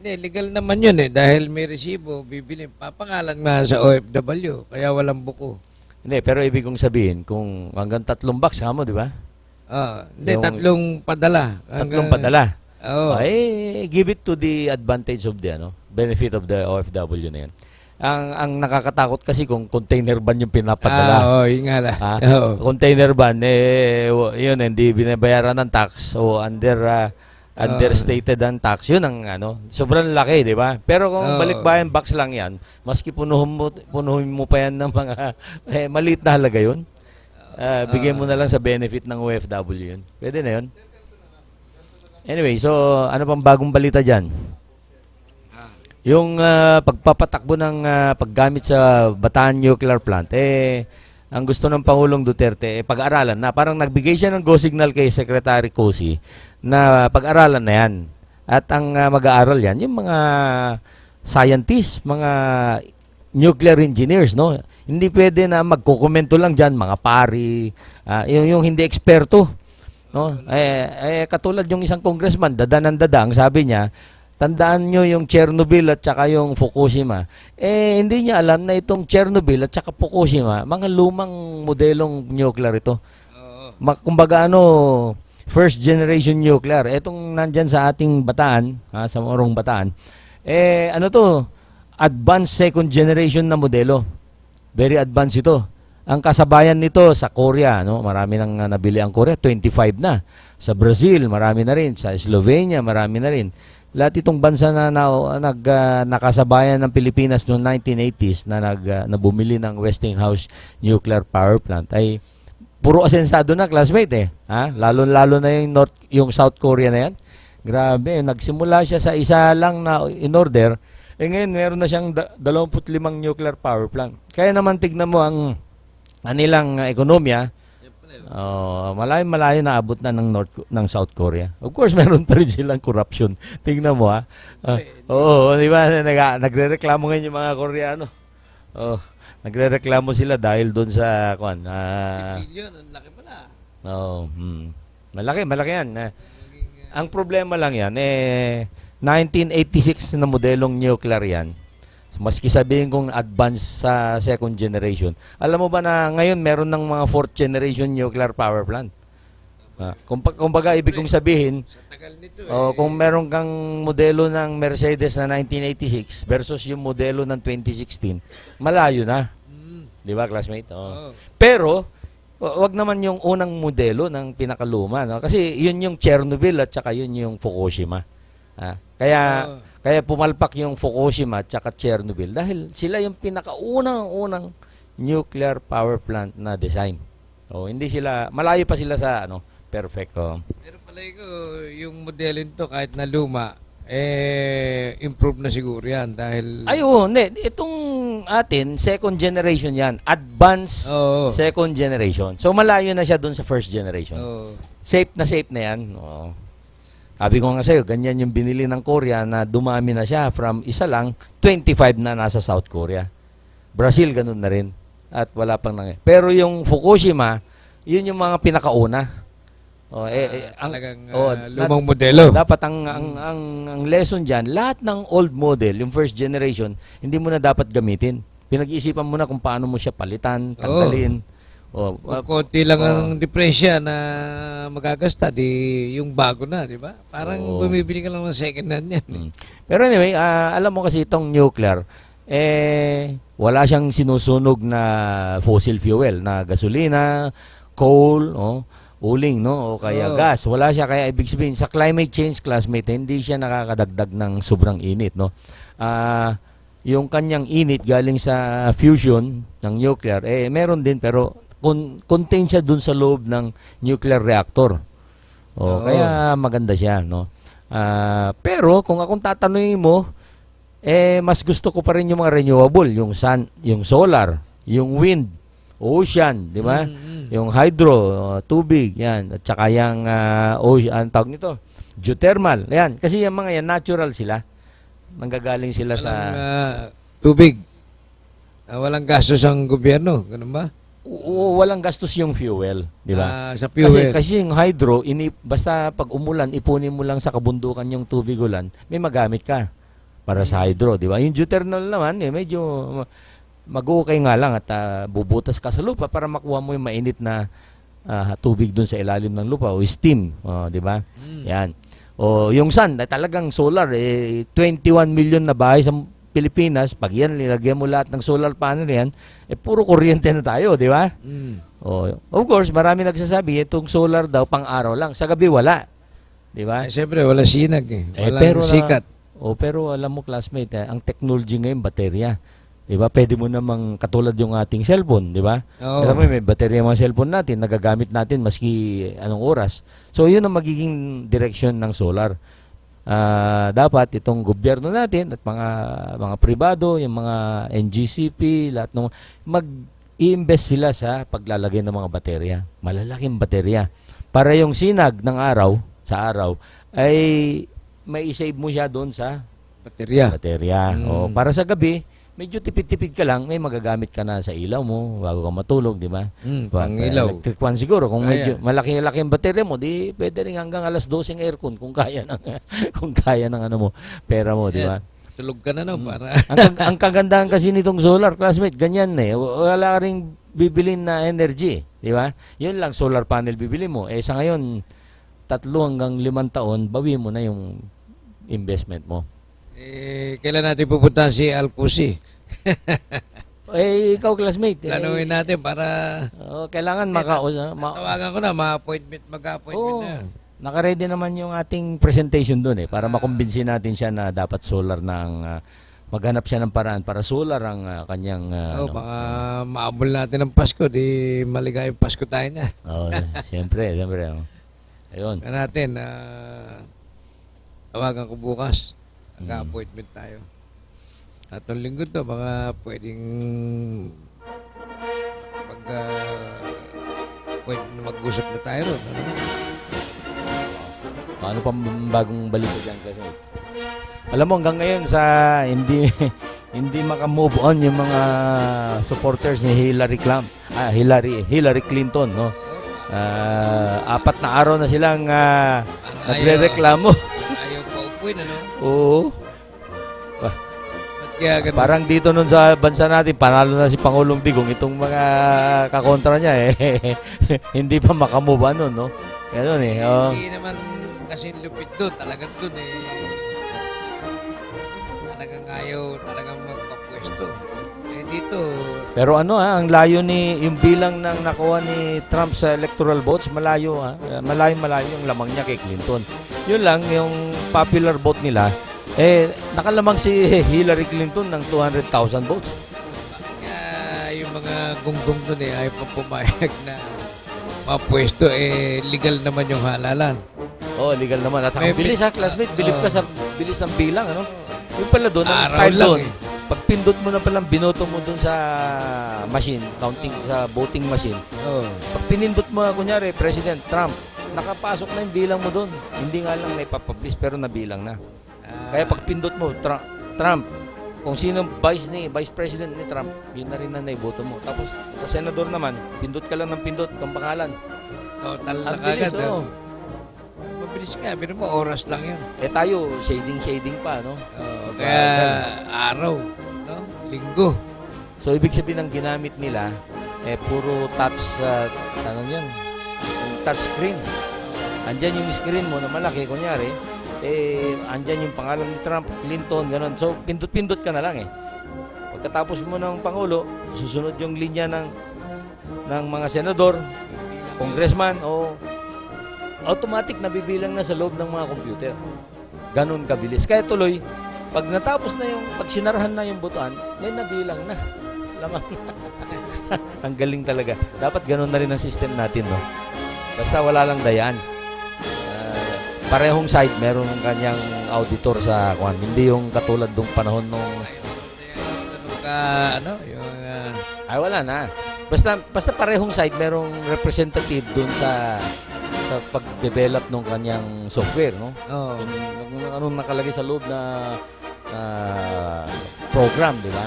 Hindi, legal naman yun dahil may resibo, bibili, papangalan nga sa OFW, kaya walang buko. Hindi, pero ibig kong sabihin, kung hanggang 3 box mo, di ba? Hindi, Yung- 3 padala. 3 padala. Oo. Ay, give it to the advantage of the benefit of the OFW na yan. Ang nakakatakot kasi kung container van yung pinapadala. Yun nga lang. Oo. Container van, yun, hindi binabayaran ng tax o understated ang tax. Yun ang sobrang laki, di ba? Pero kung balikbayan box lang yan, maski punuhin mo pa yan ng mga maliit na halaga yun. Bigyan mo na lang sa benefit ng OFW yun. Pwede na yun. Anyway, so ano pang bagong balita dyan? Yung pagpapatakbo ng paggamit sa Bataan Nuclear Plant, ang gusto ng Pangulong Duterte, pag-aralan na. Parang nagbigay siya ng go signal kay Secretary Cossy na pag-aralan na yan. At ang mag-aaral yan, yung mga scientists, mga nuclear engineers, no? Hindi pwede na magkukomento lang dyan, mga pari, yung hindi eksperto. No? Katulad yung isang congressman, ang sabi niya, tandaan nyo yung Chernobyl at saka yung Fukushima. Hindi niya alam na itong Chernobyl at saka Fukushima, mga lumang modelong nuclear ito. Kumbaga first generation nuclear. Etong nandyan sa ating Bataan, sa Morong Bataan, advanced second generation na modelo. Very advanced ito. Ang kasabayan nito sa Korea, marami nang nabili ang Korea, 25 na. Sa Brazil, marami na rin. Sa Slovenia, marami na rin. Lahat itong bansa na nakasabayan ng Pilipinas noong 1980s na bumili ng Westinghouse Nuclear Power Plant ay puro asensado na, classmate Lalo-lalo na yung South Korea na yan. Grabe, nagsimula siya sa isa lang na in order. Ngayon meron na siyang 25 nuclear power plant. Kaya naman tignan mo ang anilang ekonomiya. Malayo na abot na ng South Korea. Of course, meron pa rin silang corruption. Tingnan mo di ba? Nagrereklamo ngayon yung mga Koreano. Nagrereklamo sila dahil doon sa Billion, ang laki pala. malaki yan. Ang problema lang yan, 1986 na modelong nuclear yan. Maski sabihin kong advanced sa second generation. Alam mo ba na ngayon meron ng mga fourth generation nuclear power plant? Kumbaga, ibig kong sabihin, Sa tagal nito kung meron kang modelo ng Mercedes na 1986 versus yung modelo ng 2016, malayo na. Di ba, classmate? Oo. Pero, wag naman yung unang modelo ng pinakaluma. No? Kasi yun yung Chernobyl at saka yun yung Fukushima. Kaya pumalpak yung Fukushima at saka Chernobyl dahil sila yung pinakaunang nuclear power plant na design. Hindi sila, malayo pa sila sa perfecto. Pero palagi ko, yung modelo nito kahit na luma, improve na siguro yan dahil... Hindi. Itong atin, second generation yan. Advanced Oo. second generation. So, malayo na siya dun sa first generation. Oo. Safe na yan. Oo. Sabi ko nga sa'yo, ganyan yung binili ng Korea na dumami na siya from isa lang, 25 na nasa South Korea. Brazil, ganun na rin. At wala pang nangyayari. Pero yung Fukushima, yun yung mga pinakauna. Lumang modelo. Dapat ang lesson dyan, lahat ng old model, yung first generation, hindi mo na dapat gamitin. Pinag-iisipan mo na kung paano mo siya palitan, tanggalin. Kung konti lang ang depresya na magagasta, di yung bago na, di ba? Parang bumibili ka lang ng second hand yan. Pero anyway, alam mo kasi itong nuclear, wala siyang sinusunog na fossil fuel, na gasolina, coal, uling, o kaya gas. Wala siya, kaya ibig sabihin, sa climate change, classmate, hindi siya nakakadagdag ng sobrang init, yung kanyang init galing sa fusion ng nuclear, meron din, pero contain siya dun sa loob ng nuclear reactor. Kaya maganda siya, pero kung akong tatanungin mo, mas gusto ko pa rin yung mga renewable, yung sun, yung solar, yung wind, ocean, di ba? Yung hydro, tubig, yan. At saka yung ocean, ang tawag nito, geothermal. Yan. Kasi yung mga yan, natural sila. Nanggagaling sila sa... tubig. Walang gastos ang gobyerno. Ganun ba? Walang gastos yung fuel. Di ba? Sa fuel. Kasi yung hydro, basta pag umulan, ipunin mo lang sa kabundukan yung tubig ulan, may magamit ka para sa hydro. Di ba? Yung geothermal naman, medyo... mag-ukay nga lang at bubutas ka sa lupa para makuha mo yung mainit na tubig dun sa ilalim ng lupa o steam, di ba? Yan. Yung sun, talagang solar, 21 million na bahay sa Pilipinas, pag yan, nilagyan mo lahat ng solar panel yan, puro kuryente na tayo, di ba? Of course, marami nagsasabi, itong solar daw, pang-araw lang. Sa gabi, wala. Di ba? Siyempre, wala sinag Walang pero sikat. Pero alam mo, classmate, ang technology ngayon, baterya. Diba? Pwede mo namang katulad yung ating cellphone, di ba? Kasi may baterya mga cellphone natin, nagagamit natin maski anong oras. So, yun ang magiging direksyon ng solar. Dapat itong gobyerno natin at mga pribado, yung mga NGCP, lahat ng mag-i-invest sila sa paglalagay ng mga baterya. Malalaking baterya. Para yung sinag ng araw, sa araw, ay may i-save mo siya doon sa baterya. Para sa gabi, medyo tipid-tipid ka lang, may magagamit ka na sa ilaw mo bago ka matulog, di ba? Pang ilaw. Electric fan siguro. Kung medyo malaki-laki ang baterya mo, di pwede rin hanggang alas 12 ang aircon kung kaya ng ano mo, pera mo, di ba? Tulog ka na para. ang kagandahan kasi nitong solar, classmate, ganyan wala ka ring bibilin na energy, di ba? Yun lang, solar panel bibili mo. Sa ngayon, 3 hanggang 5 taon, bawi mo na yung investment mo. Kailan natin pupunta si Alcusi? Ikaw, classmate. Planuhin natin para... kailangan tawagan ko na, mag-appointment na. Naka-ready naman yung ating presentation doon para makumbinsin natin siya na dapat solar maghanap siya ng paraan para solar ang kanyang... baka maabol natin ng Pasko, di maligayang Pasko tayo na. Siyempre. Ayun. Natin, tawagan ko bukas. Nag-appointment tayo. At ang linggo to, baka pwedeng mag-usap na tayo ron. Ano pa bagong balita dyan kasi? Alam mo, hanggang ngayon hindi makamove on yung mga supporters ni Hillary Clinton, no? Apat na araw na silang nagrereklamo. Ayaw pa upuin, ano? Oo. Ba't kaya ganun? Parang dito nun sa bansa natin, panalo na si Pangulong Digong, itong mga kakontra niya, hindi pa makamove on, no? Ganun eh. Oh. Hindi naman kasi lupit doon. Talagang doon talagang ayaw talagang magpapwesto. Dito, Pero ang layo yung bilang ng nakuha ni Trump sa electoral votes, malayo malayo yung lamang niya kay Clinton. Yun lang, yung popular vote nila, nakalamang si Hillary Clinton ng 200,000 votes. kaya yung mga gunggong doon ayaw pa pumayag na mapwesto. Legal naman yung halalan. Oh, legal naman. At May bilis classmate. Bilib ka sa bilis ng bilang, ano? Yung pala doon, ang Araw style lang doon. Pag pindot mo na palang binoto mo doon sa machine, counting sa voting machine. Oh. Pag pinindot mo, kunyari, President Trump, nakapasok na yung bilang mo doon. Hindi nga lang naipapublish, pero nabilang na. Kaya pag pindot mo, Trump, kung sino Vice President ni Trump, yun na rin na naiboto mo. Tapos, sa Senador naman, pindot ka lang ng pindot, kung pangalan. Total na Ang bilis, kagad. oh. Mabilis nga. Pero mo, oras lang yun. Tayo, shading pa, no? Kaya araw. No? Linggo. So, ibig sabihin ng ginamit nila, puro touch, yan, touch screen. Andyan yung screen mo na malaki, kunyari, andyan yung pangalan ni Trump, Clinton, gano'n. So, pindot-pindot ka na lang Pagkatapos mo ng Pangulo, susunod yung linya ng mga senador, congressman, o automatic nabibilang na sa loob ng mga computer. Ganon kabilis. Kaya tuloy, pag natapos na pag sinarahan na yung botohan, may nabilang na. Lamang. Ang galing talaga. Dapat ganon na rin ang system natin, no? Basta wala lang dayaan. Parehong side, meron ng kanyang auditor sa kwan. Hindi yung katulad ng panahon nung... Ay, wala na. Basta parehong side, merong representative dun sa pag-develop ng kanyang software, no? Oh. Yung anong nakalagay sa loob na program, di ba?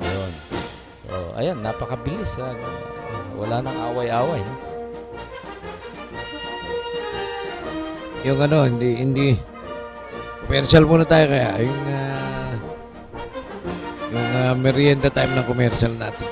Ayun. So, ayan, napakabilis. Wala nang away-away, no? Yung hindi commercial muna tayo kaya yung merienda time ng commercial natin.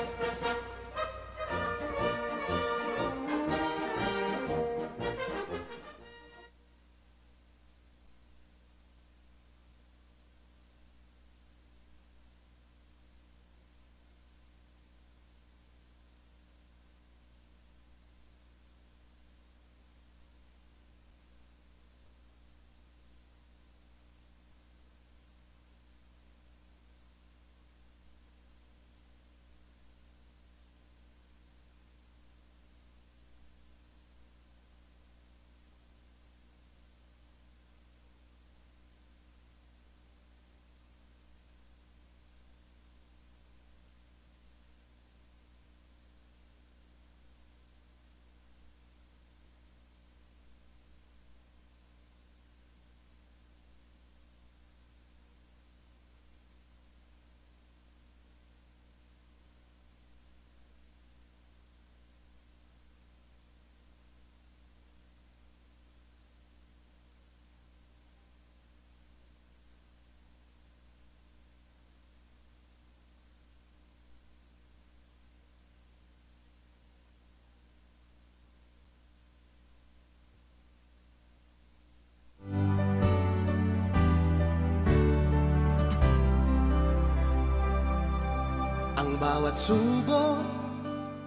Ang bawat subo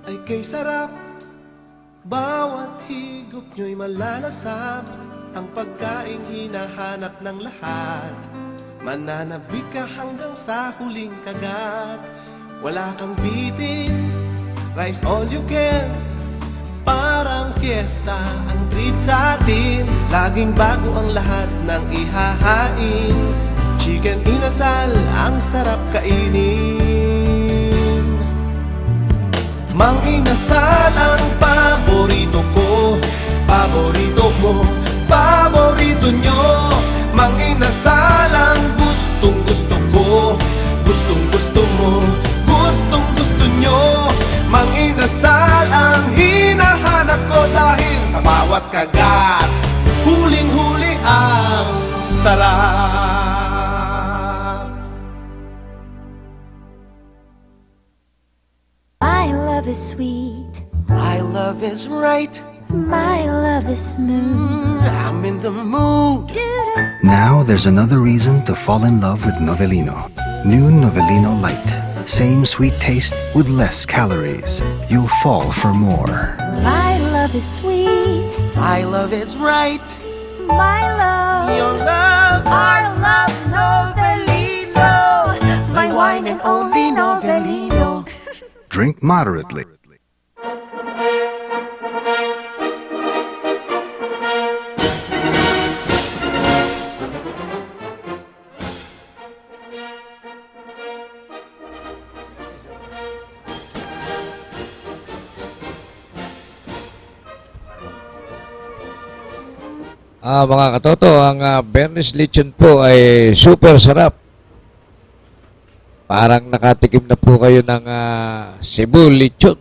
ay kay sarap, bawat higop nyo'y malalasap. Ang pagkaing hinahanap ng lahat, mananabik ka hanggang sa huling kagat. Wala kang bitin, rice all you can, parang fiesta ang treat sa atin. Laging bago ang lahat ng ihahain, chicken inasal ang sarap kainin. Mang inasal ang paborito ko, paborito mo, paborito nyo. Mang inasal ang gustong gusto ko, bawat kagat, huling-huli ang sarap. My love is sweet, My love is right, my love is smooth. I'm in the mood. Now there's another reason to fall in love with Novelino. New Novelino Light. Same sweet taste with less calories. You'll fall for more. My love is sweet, My love is right, my love, your love, our love, Novelino. My wine and only Novelino. Drink moderately. Mga katoto, ang Bernes Lechon po ay super sarap. Parang nakatikim na po kayo ng Cebu Lechon.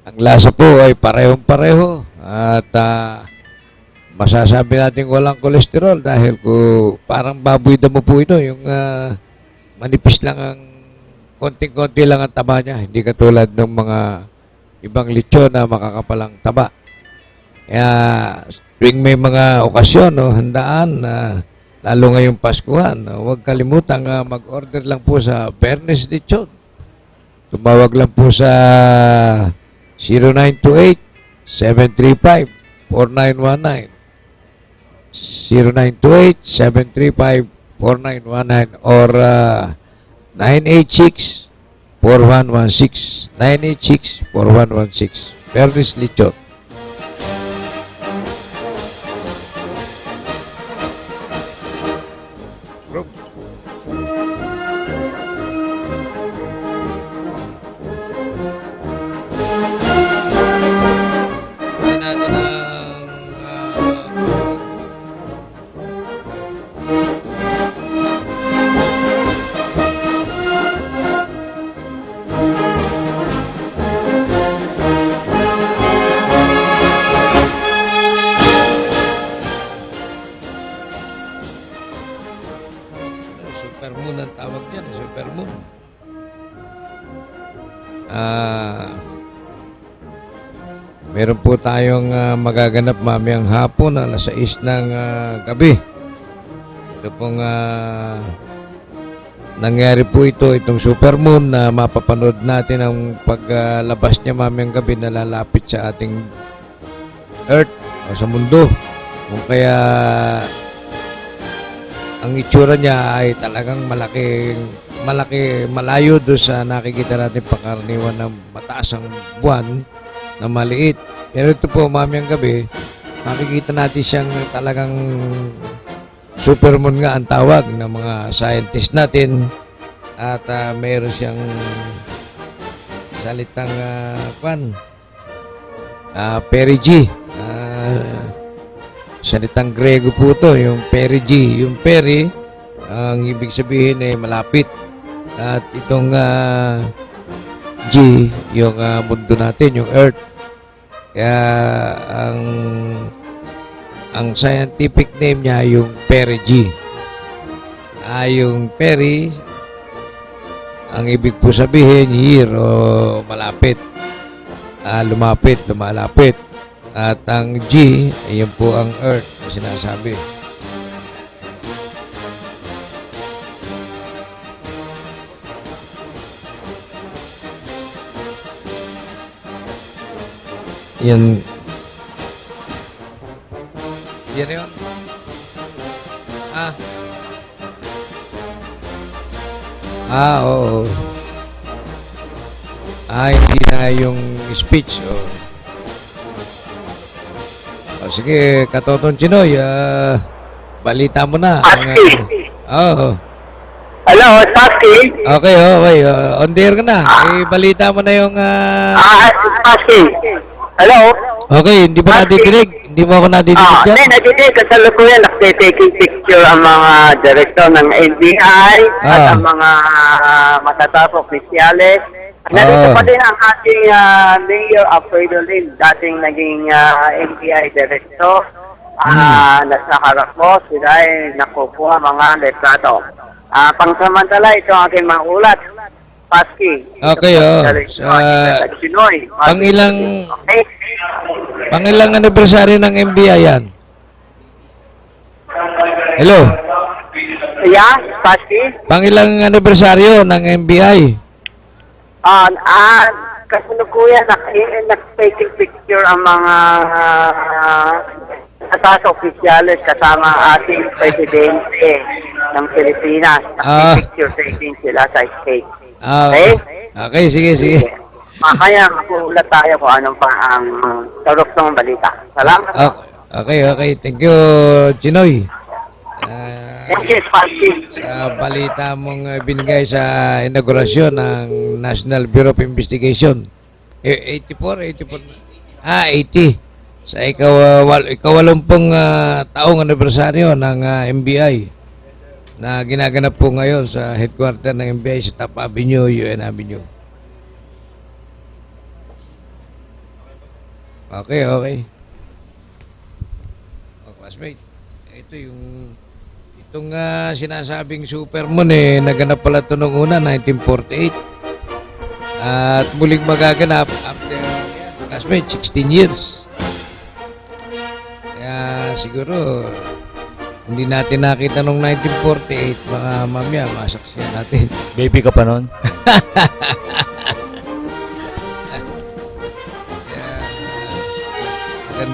Ang lasa po ay parehong-pareho at masasabi natin walang kolesterol dahil parang baboy damo po ito. Yung manipis lang ang konting-konti lang ang taba niya. Hindi katulad ng mga ibang lechon na makakapalang taba. Kaya tuwing may mga okasyon o handaan, lalo ngayong Paskuhan, huwag kalimutan mag-order lang po sa Bernes Lechon. Tumawag lang po sa 0928-735-4919 0928-735-4919 or 986-4116 986-4116 Bernes Lechon. Supermoon ang tawag niyan, Supermoon. Meron po tayong magaganap mamayang hapon alas 6 ng gabi. Ito pong nangyari po itong Supermoon na mapapanood natin ang paglabas niya mamayang gabi na lalapit sa ating Earth o sa mundo. Kung kaya ang itsura niya ay talagang malaki, malayo doon sa nakikita natin pangkaraniwan ng mataas ang buwan na maliit. Pero ito po, mamayang gabi, makikita natin siyang talagang supermoon nga ang tawag ng mga scientist natin. At mayroon siyang salitang perigee. Salitang Grego po ito, yung perigee. Yung peri, ang ibig sabihin ay malapit. At itong G, yung mundo natin, yung Earth. Kaya ang scientific name niya yung perigee. Yung peri, ang ibig po sabihin, year o malapit. Lumapit, lumalapit. At ang G, ayun po ang Earth na sinasabi. Yan. Yan yun. Oo. Hindi na yung speech. Sige, Katoton Chinoy, balita mo na. Hello, Pasky. Okay. On the air ka na. Balita mo na yung... Pasky. Hello? Okay, hindi mo nadidinig. Hindi mo ako nadidinig dyan. Hindi, nadidinig. Kasalukuyan, nagtitaking picture ang mga direktor ng NBI at ang mga matatapos opisyales Narito pa din ang ating Mayor Alfredo Lim, dating naging NBI Director. Nasa harap mo, sila ay nakukuha mga letrato. Pangsamantala, ito ang aking mga ulat. Paski. Okay, Pangilang anniversary ng MBI yan? Hello? Yeah, Paski? Pangilang anibersaryo ng MBI? Kasalukuyan, nag-taking picture ang mga atas opisyalis kasama ating presidente ng Pilipinas. Nag-picture taking sila sa stage. Okay? Okay, sige. Kaya makulat tayo kung anong pa ang tarok ng balita. Salamat. Okay. Thank you, Chinoy. Thank you, Paski. Sa balita mong binigay sa inaugurasyon ng National Bureau of Investigation. 80. Sa ikawalumpung taong anibersaryo ng MBI na ginaganap po ngayon sa headquarter ng MBI sa Top Avenue, UN Avenue. Okay. Classmate, itong sinasabing Supermoon naganap pala ito noong una, 1948. At muling magaganap after, classmate, 16 years. Kaya siguro, hindi natin nakita noong 1948, mga mamaya, masaksiyan natin. Baby ka pa nun?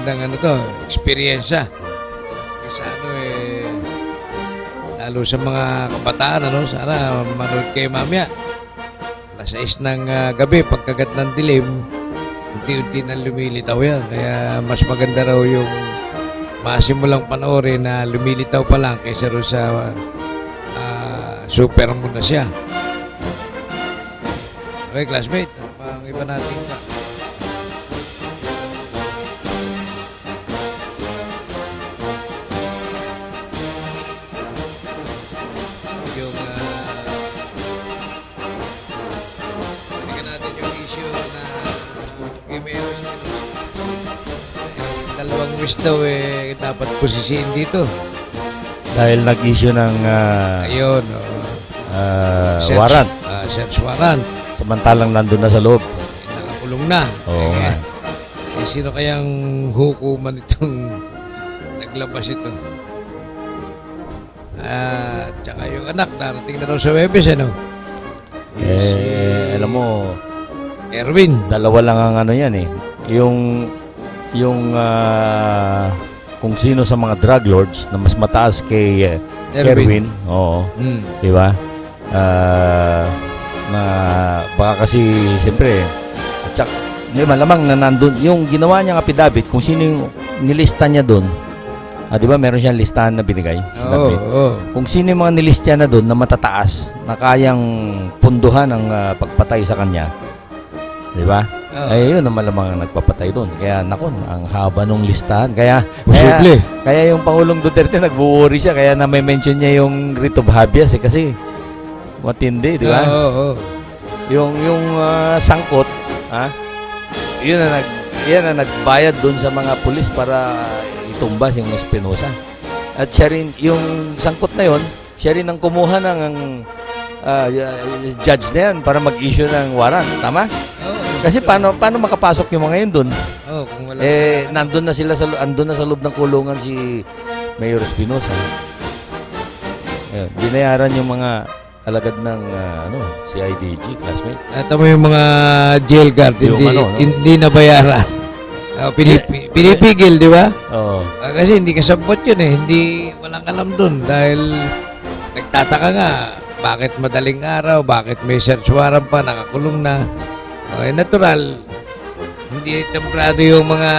Magandang experiensya. Kasi lalo sa mga kabataan, sana manood kayo mamaya. Alas 6 ng gabi, pagkagat ng dilim, unti-unti na lumilitaw yan. Kaya mas maganda raw yung masimulang panoorin na lumilitaw pa lang kaysa rin sa Supermoon na siya. Okay, classmate, ano pa ang iba natin ka? Dalawang wish daw dapat posisiin dito. Dahil nag-issue ng ayun, warrant. Search warrant. Samantalang nandun na sa loob. Nakakulong na. Oo nga. Sino kayang hukuman itong naglabas ito? Tsaka yung anak, darating na raw sa Webes, Alam mo, Erwin. dalawa lang ang yan Yung kung sino sa mga drug lords na mas mataas kay Erwin. Oo. Di ba? Na baka kasi siyempre di malamang na nandun yung ginawa niyang affidavit kung sino yung nilista niya doon. Di ba meron siyang listahan na binigay? Kung sino yung mga nilista na doon na matataas na kayang punduhan ang pagpatay sa kanya. Di ba? Yun ang malamang nagpapatay doon. Kaya nakon, ang haba nung listahan. Kaya yung Pangulong Duterte nagwo-worry siya kaya na may mention niya yung writ of habeas kasi matindi, di ba? Yung sangkot, yun na nagbayad doon sa mga pulis para itumbas yung Espinosa. At siya rin, yung sangkot na yun, siya rin ang kumuha ng judge na yan para mag-issue ng warrant. Tama? Kasi paano makapasok yung mga yun doon? Kung wala andun na sa loob ng kulungan si Mayor Espinosa. Binayaran yung mga alagad ng CIDG, classmate. Ito mo yung mga jail guard, hindi nabayaran. Pinipigil, di ba? Oo. Kasi hindi kasabot yun hindi walang alam doon dahil nagtataka nga bakit madaling araw, bakit may search warrant pa, nakakulong na. Natural, hindi temprado yung mga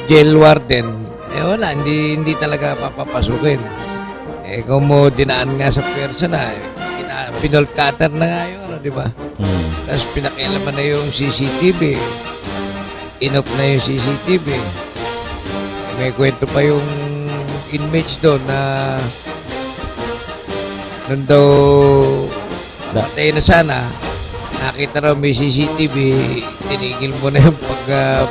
jail warden. Wala, hindi talaga papapasukin. Kung mo dinaan nga sa pwersa na, pinolcutter na nga yun, di ba? Tapos pinakialaman na yung CCTV. Inop na yung CCTV. May kwento pa yung inmates doon na nun daw namatay na sana, nakita raw may CCTV, tinigil mo na yung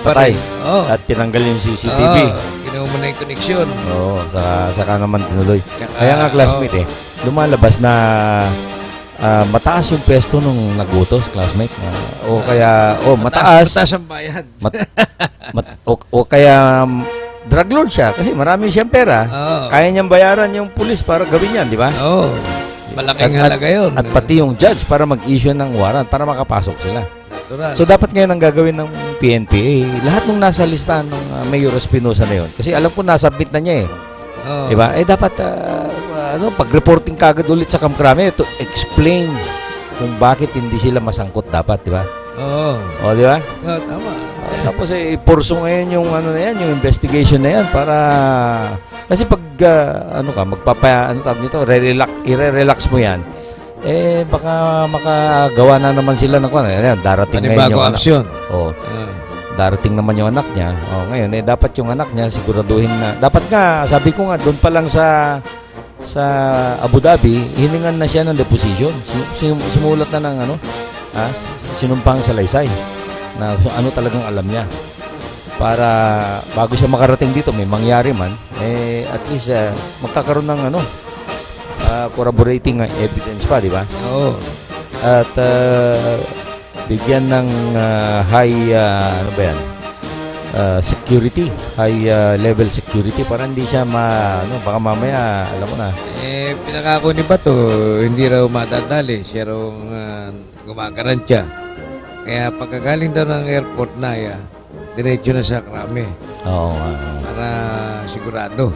Patay. Oo. At tinanggal yung CCTV. Ginawa mo na yung connection. Oo, saka naman tinuloy. Tsaka, Kaya nga classmate lumalabas na mataas yung pwesto nung nagutos, classmate. O kaya, mataas. Mataas ang bayad. O kaya drug lord siya kasi marami siyang pera. Oo. Kaya niyang bayaran yung pulis para gawin yan, di ba? Oo. Malaking halaga yun. At pati yung judge para mag-issue ng warrant para makapasok sila. Natural. So dapat ngayon ang gagawin ng PNP, lahat ng nasa listahan ng Mayor Espinosa na yun. Kasi alam ko nasubmit na niya Oo. Di ba? Dapat pag-reporting kagad ulit sa Kamkrame to explain kung bakit hindi sila masangkot dapat, di ba? Oo. O, di ba? Oo, tama. Tapos ipurso ngayon yung yung investigation na yan para kasi pag i-relax mo yan, baka makagawa na naman sila ng darating ngayon yung aksyon. Darating naman yung anak niya. Ngayon dapat yung anak niya siguraduhin na dapat nga, sabi ko nga doon pa lang sa Abu Dhabi, hiningan na siya ng deposition. Simulat na ng sinumpang salaysay na ano talagang alam niya para bago siya makarating dito may mangyari man at least magkakaroon ng corroborating evidence pa, di ba? Oo. At bigyan ng high security, high level security para hindi siya baka mamaya alam mo na. Pinakako ni Bato, hindi raw matadali, siya raw gumagarantya. Kaya pagkagaling daw ng airport na diretso na sa Krame. Oo. Para sigurado.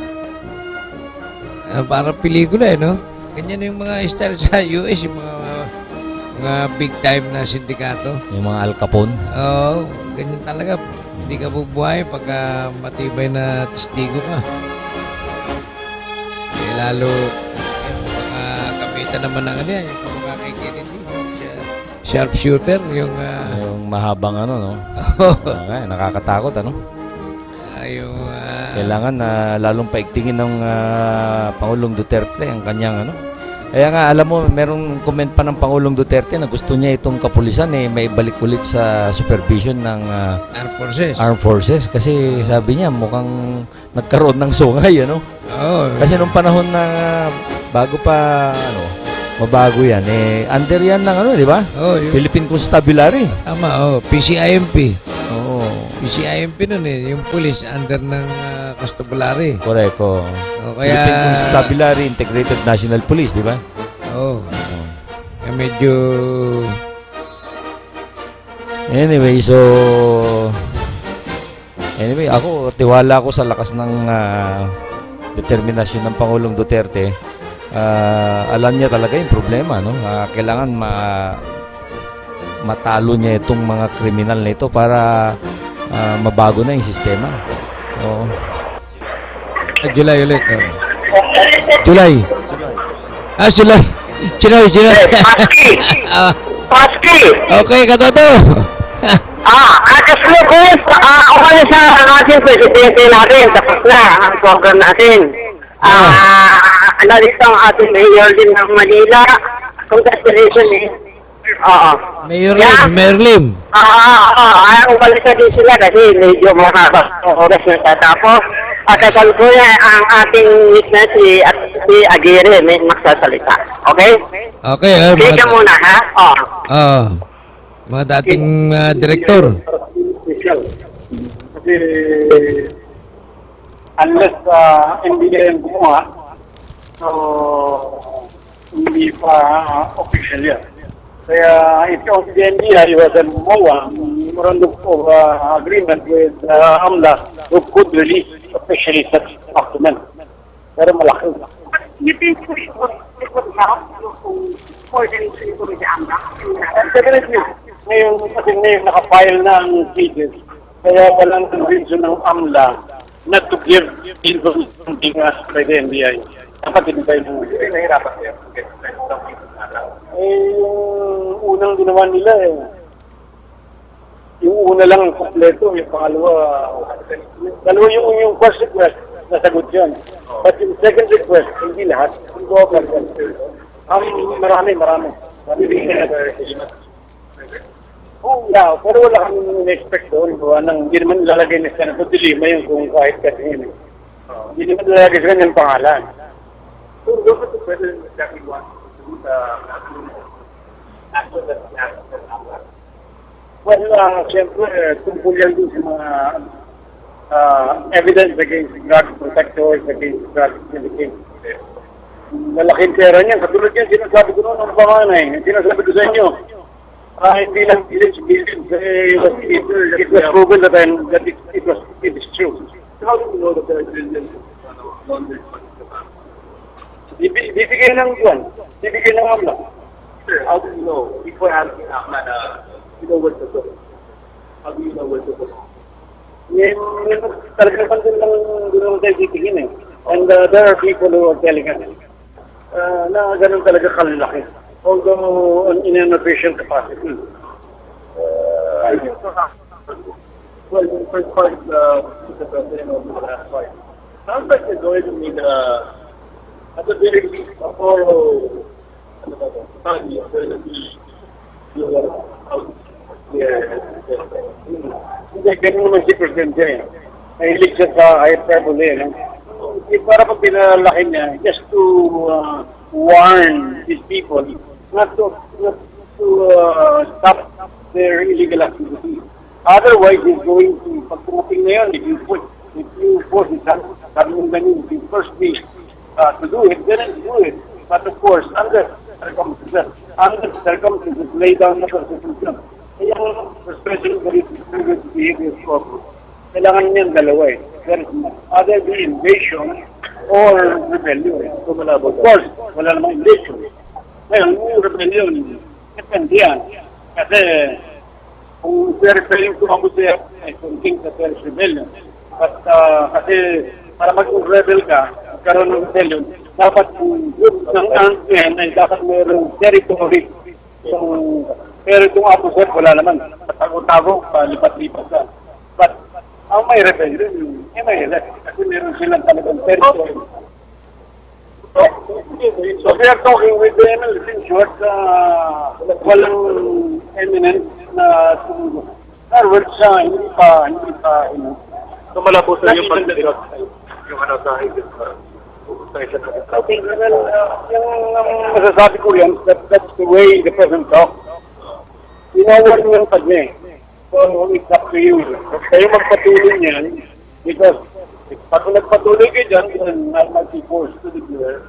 Para pelikula no? Ganyan yung mga style sa US, yung mga big time na sindikato. Yung mga Al Capone. Oo, ganyan talaga. Hindi ka bubuhay pagka matibay na testigo ka. Lalo, baka kamitan naman ng yung kamukha kay Kennedy. Sharpshooter, yung mahabang no? Nakakatakot, kailangan na lalong paigtingin ng Pangulong Duterte ang kanyang Kaya nga, alam mo, merong comment pa ng Pangulong Duterte na gusto niya itong kapulisan maibalik ulit sa supervision ng Armed Forces. Kasi sabi niya, mukhang nagkaroon ng sungay, Kasi nung panahon na bago pa, mabago yan, under yan ng di ba? Philippine Constabulary. Tama, PCIMP. Oo. PCIMP nun yung police under ng Constabulary. Correct, kaya Philippine Constabulary Integrated National Police, di ba? Oo. Kaya medyo anyway, ako tiwala ko sa lakas ng determinasyon ng Pangulong Duterte. Alam niya talaga yung problema, kailangan matalo niya itong mga kriminal na ito para mabago na yung sistema. July ulit. July. July. Paski! Okay, katoto. Kasalukuyot, umalis na ang ating presidente natin, tapos na ang program natin. Analis ang ating mayor din ng Manila. Congratulations Mayor Lim. Umalis na din sila kasi medyo mahaba ang oras na tatapos. At kasalukuyan ang ating witness si Aguirre may magsasalita. Okay? Okay. Sige ka muna, ha? Mga dating direktor. Kasi unless hindi yan gumawa, so hindi pa official yan. Kaya if you the NBI was a MOA, memorandum of agreement with AMLA, who could release officially such document. Pero malaki. You think it would help for the reason with the AMLA? Definitely. Ngayon, kasi ngayon nakafile na ang cases. Kaya walang reason ng AMLA not to give information by the NBI. Dapat hindi tayo nahihirapan siya. Yung unang ginawa nila yung una lang ang kompleto, yung pangalawa, yung first request, nasagot yun. But yung second request, hindi lahat. Marami. pero wala kang in-expect doon. Hindi naman lalagay ni Senator De Lima yung kung kahit kasi yun. Hindi naman lalagay sa kanyang pangalan. So, dapat ito pwede exactly what to do sa action that well, siyempre, tungkol yan din sa mga evidence against drug protectors, against drug syndicates. Malaking pera niyan. Katulad yan, sinasabi ko noon ng panganay. Sinasabi ko sa inyo, hindi lang billions. It was proven that it is true. How do you know that there are billions laundered money in the bank? Bibigyan ng buwan. Bibigyan ng amla. Sir, how do you know? Before asking amla na, you know what to do. How do you know what to do? Talaga naman din lang doon tayo titigin eh. And there are people who are telling us na ganun talaga kalalaki. Although in an official capacity. I think well, the first part is the president of the last part. Sounds like they're going to need at the very least a thorough study of the hindi, ganun naman si Presidente eh. Nahilig siya sa hyperbole. Para pag pinalaki niya, just to warn these people not to stop their illegal activity. Otherwise, he's going to, pag tumating na yun, if you force it, sabi mong ganyan, if you first me to do it, then do it. But of course, under circumstances, lay down na constitution. Kaya especially for this behavior problem, kailangan niyan dalawa eh. There is either the invasion or rebellion. Of course, wala namang invasion. Ngayon, yung rebellion, depende yan. Kasi kung referring to Abuja, I don't think that there is rebellion. But kasi para mag-rebel ka, magkaroon ng rebellion, dapat group ng ANPN ay dapat mayroong territory. Pero itong Abuja, wala naman. Tago-tago, palipat-lipat ka. But ang may rebellion, may elect. Kasi meron silang talagang territory. So we are talking with the ML in short, walang eminent na sumugot. Words hindi pa, so malabo sa yung pag-direct yung ano sa I think, yung masasabi ko yan, that's the way the president talks. Inawal mo yung pag-niya. So it's up to you. Kayo magpatuloy niyan because pag nagpatuloy kayo dyan, then I might be forced to declare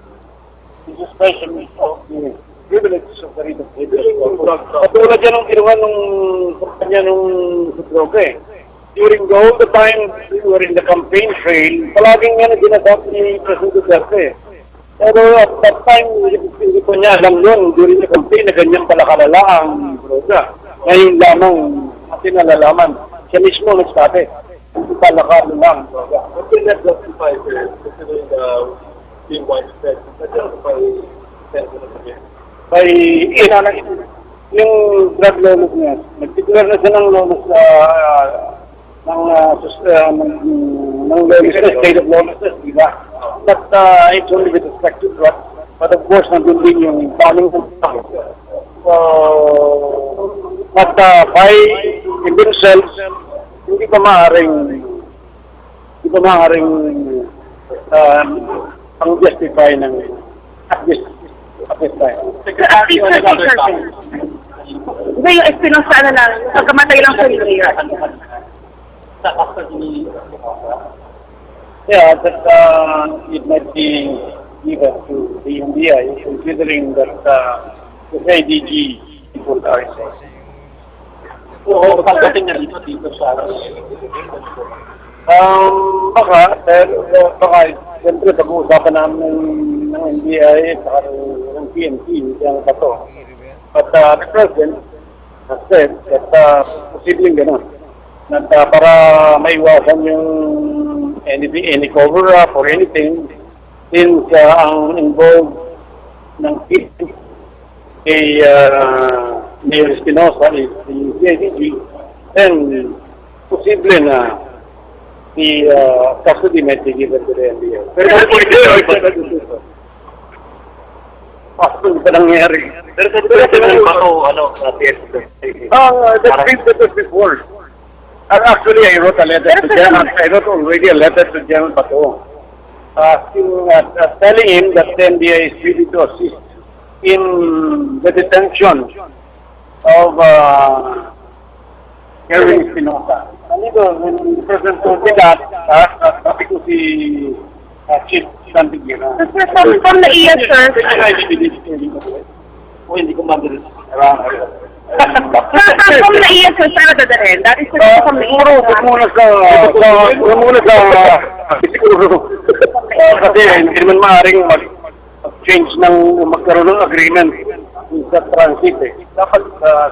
this is special of the privileges of the Rito. Patulad yan ang ginawa nung kanya nung droga eh. During all the time we were in the campaign trail, palaging yan ang ginasabi ni President Duterte. Pero at that time, hindi ko niya alam yun during the campaign na ganyan pala kalala ang droga. Ngayon lamang atin nalalaman. Siya mismo nagsabi. Hindi pala kalala ang droga. What did that justify, sir? Considering being widespread, that justify by yung drug lawless niya. Nag-declare na siya ng lawless ng lawlessness, state of lawlessness, di ba? But it's only with respect to drugs. But of course, nandun din yung bombing ng tao. But by themselves, hindi pa maaaring ang justify ng at this time. Hindi, yung Espinosa na lang, pagkamatay lang sa Mayor. Yeah, that it might be given to the NBI, considering that the IDG people are so, pagdating na dito sa baka, siyempre, pag-uusapan namin ng NBI at ng PNP, yung bato. But the President has said that posibleng gano'n. Para maiwasan yung any cover-up or anything, since ang involved ng PNP kay Mayor Espinosa is the CIDG, then posible na the custody might be given to the NBI. Pero possible pa nangyari. Pero sa naman ba that thing that was before. And actually, I wrote a letter to General. I wrote already a letter to General Bato, telling him that the NBI is ready to assist in the detention of Erwin Espinosa. And when the President told me that, sabi ko si Chief Santigira. From the ES, sir. Hindi ko mabilis. From the ES, sir, saan dadalhin? That is from the Siguro, muna sa siguro. Kasi hindi naman maaaring mag-change magkaroon ng agreement sa transit eh. Dapat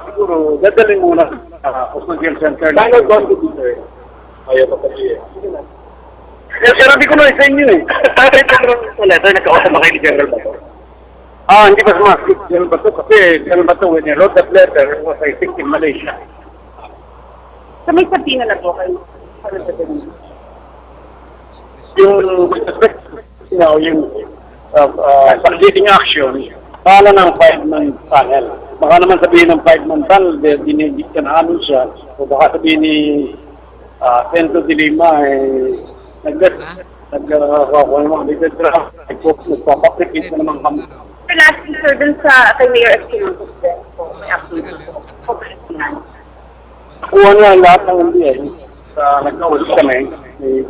siguro, dadalhin muna sa Custodial Center. Final quantity, sir. Ayaw pa kasi eh. Sinabi ko na sa inyo eh. Sa letter, nagkausap ba kayo ni General Bato? Hindi pa sumasip General Bato kasi General Bato, when he wrote that letter, was I think in Malaysia. So may sabihin na po kayo. Yung succeeding action, pala ng 5-man panel. Baka naman sabihin ng 5-man panel, dinigit ka na ano siya. O baka sabihin ni Sento de Lima, nagpapaplikit na naman kami. Last sir, dun sa kay Mayor Espinosa po, may action po. Kuha na lahat ng NBI. Nagkausap kami ni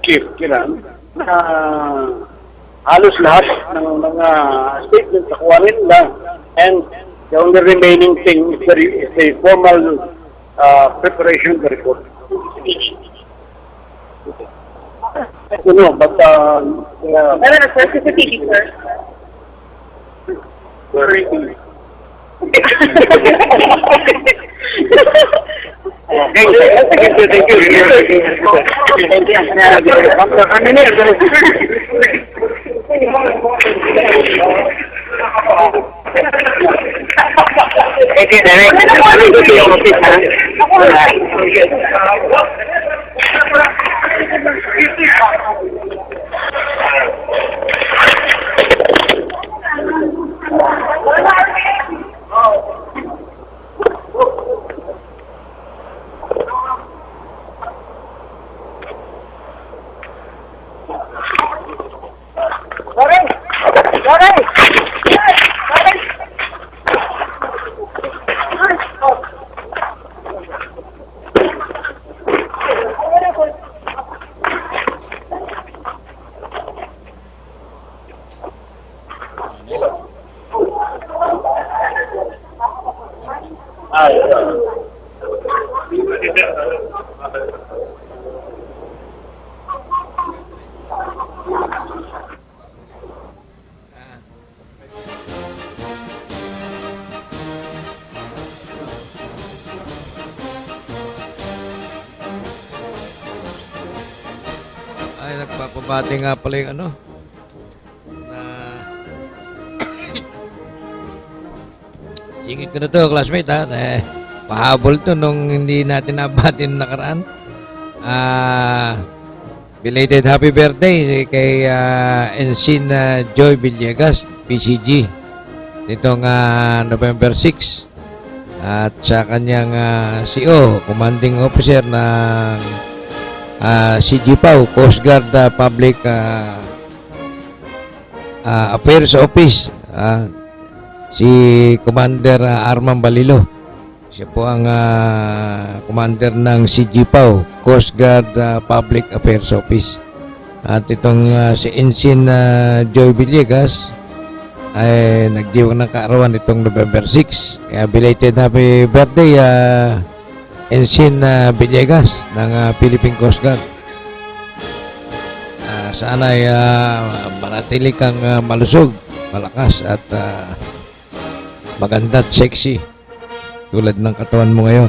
Chief Kiran na halos lahat ng mga statements nakuha nila. And the only remaining thing is a formal preparation of the report. I don't know, but Sir, CCTV, sir. Ay, nagpapabati nga pala yung na singit ko na to, classmate ha. Pahabol to nung hindi natin nabati nung nakaraan. Belated happy birthday kay Ensign Joy Villegas, PCG, nitong November 6. At sa kanyang CO, Commanding Officer ng CGPAO, Coast Guard Public Affairs Office, si Commander Arman Balilo. Siya po ang commander ng CGPAO, Coast Guard Public Affairs Office. At itong si Ensign Joy Villegas ay nagdiwang ng kaarawan itong November 6. Kaya belated happy birthday, Ensign Villegas ng Philippine Coast Guard. Sana ay manatili kang malusog, malakas at maganda at sexy tulad ng katawan mo ngayon.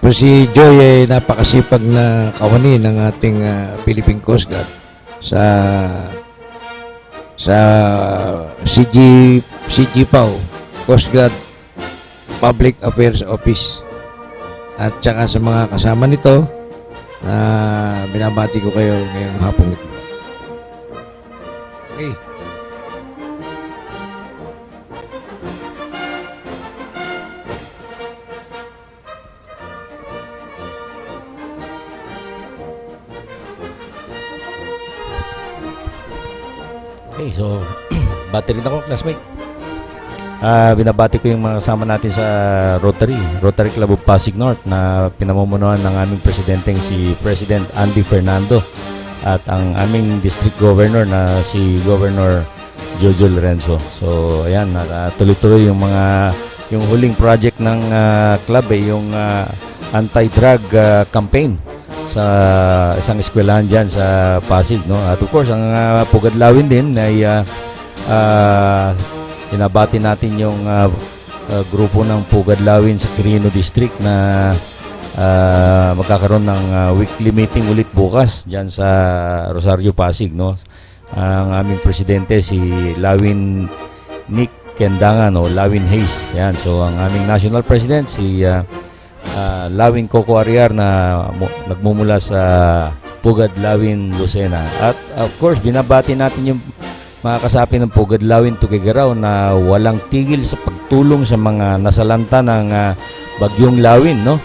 Po si Joy ay napakasipag na kawani ng ating Philippine Coast Guard sa CGPAO, Coast Guard Public Affairs Office. At saka sa mga kasama nito na binabati ko kayo ngayong hapon ito. Okay. Okay, so bati rin ako, classmate. Binabati ko yung mga kasama natin sa Rotary Club of Pasig North na pinamumunuan ng aming presidenteng si President Andy Fernando at ang aming district governor na si Governor Jojo Lorenzo. So ayan, tuloy-tuloy yung huling project ng club yung anti-drug campaign sa isang eskwelahan dyan sa Pasig, no? At of course ang Pugadlawin din ay tinabati natin yung grupo ng Pugadlawin sa Quirino District na magkakaroon ng weekly meeting ulit bukas dyan sa Rosario, Pasig, no? Ang aming presidente si Lawin Nick Kendangan o Lawin Hayes. Yan. So ang aming national president si Lawin Coco Ariar na nagmumula sa Pugadlawin, Lucena. At of course binabati natin yung mga kasapi ng Pugadlawin Tuguegarao na walang tigil sa pagtulong sa mga nasalanta ng Bagyong Lawin, no?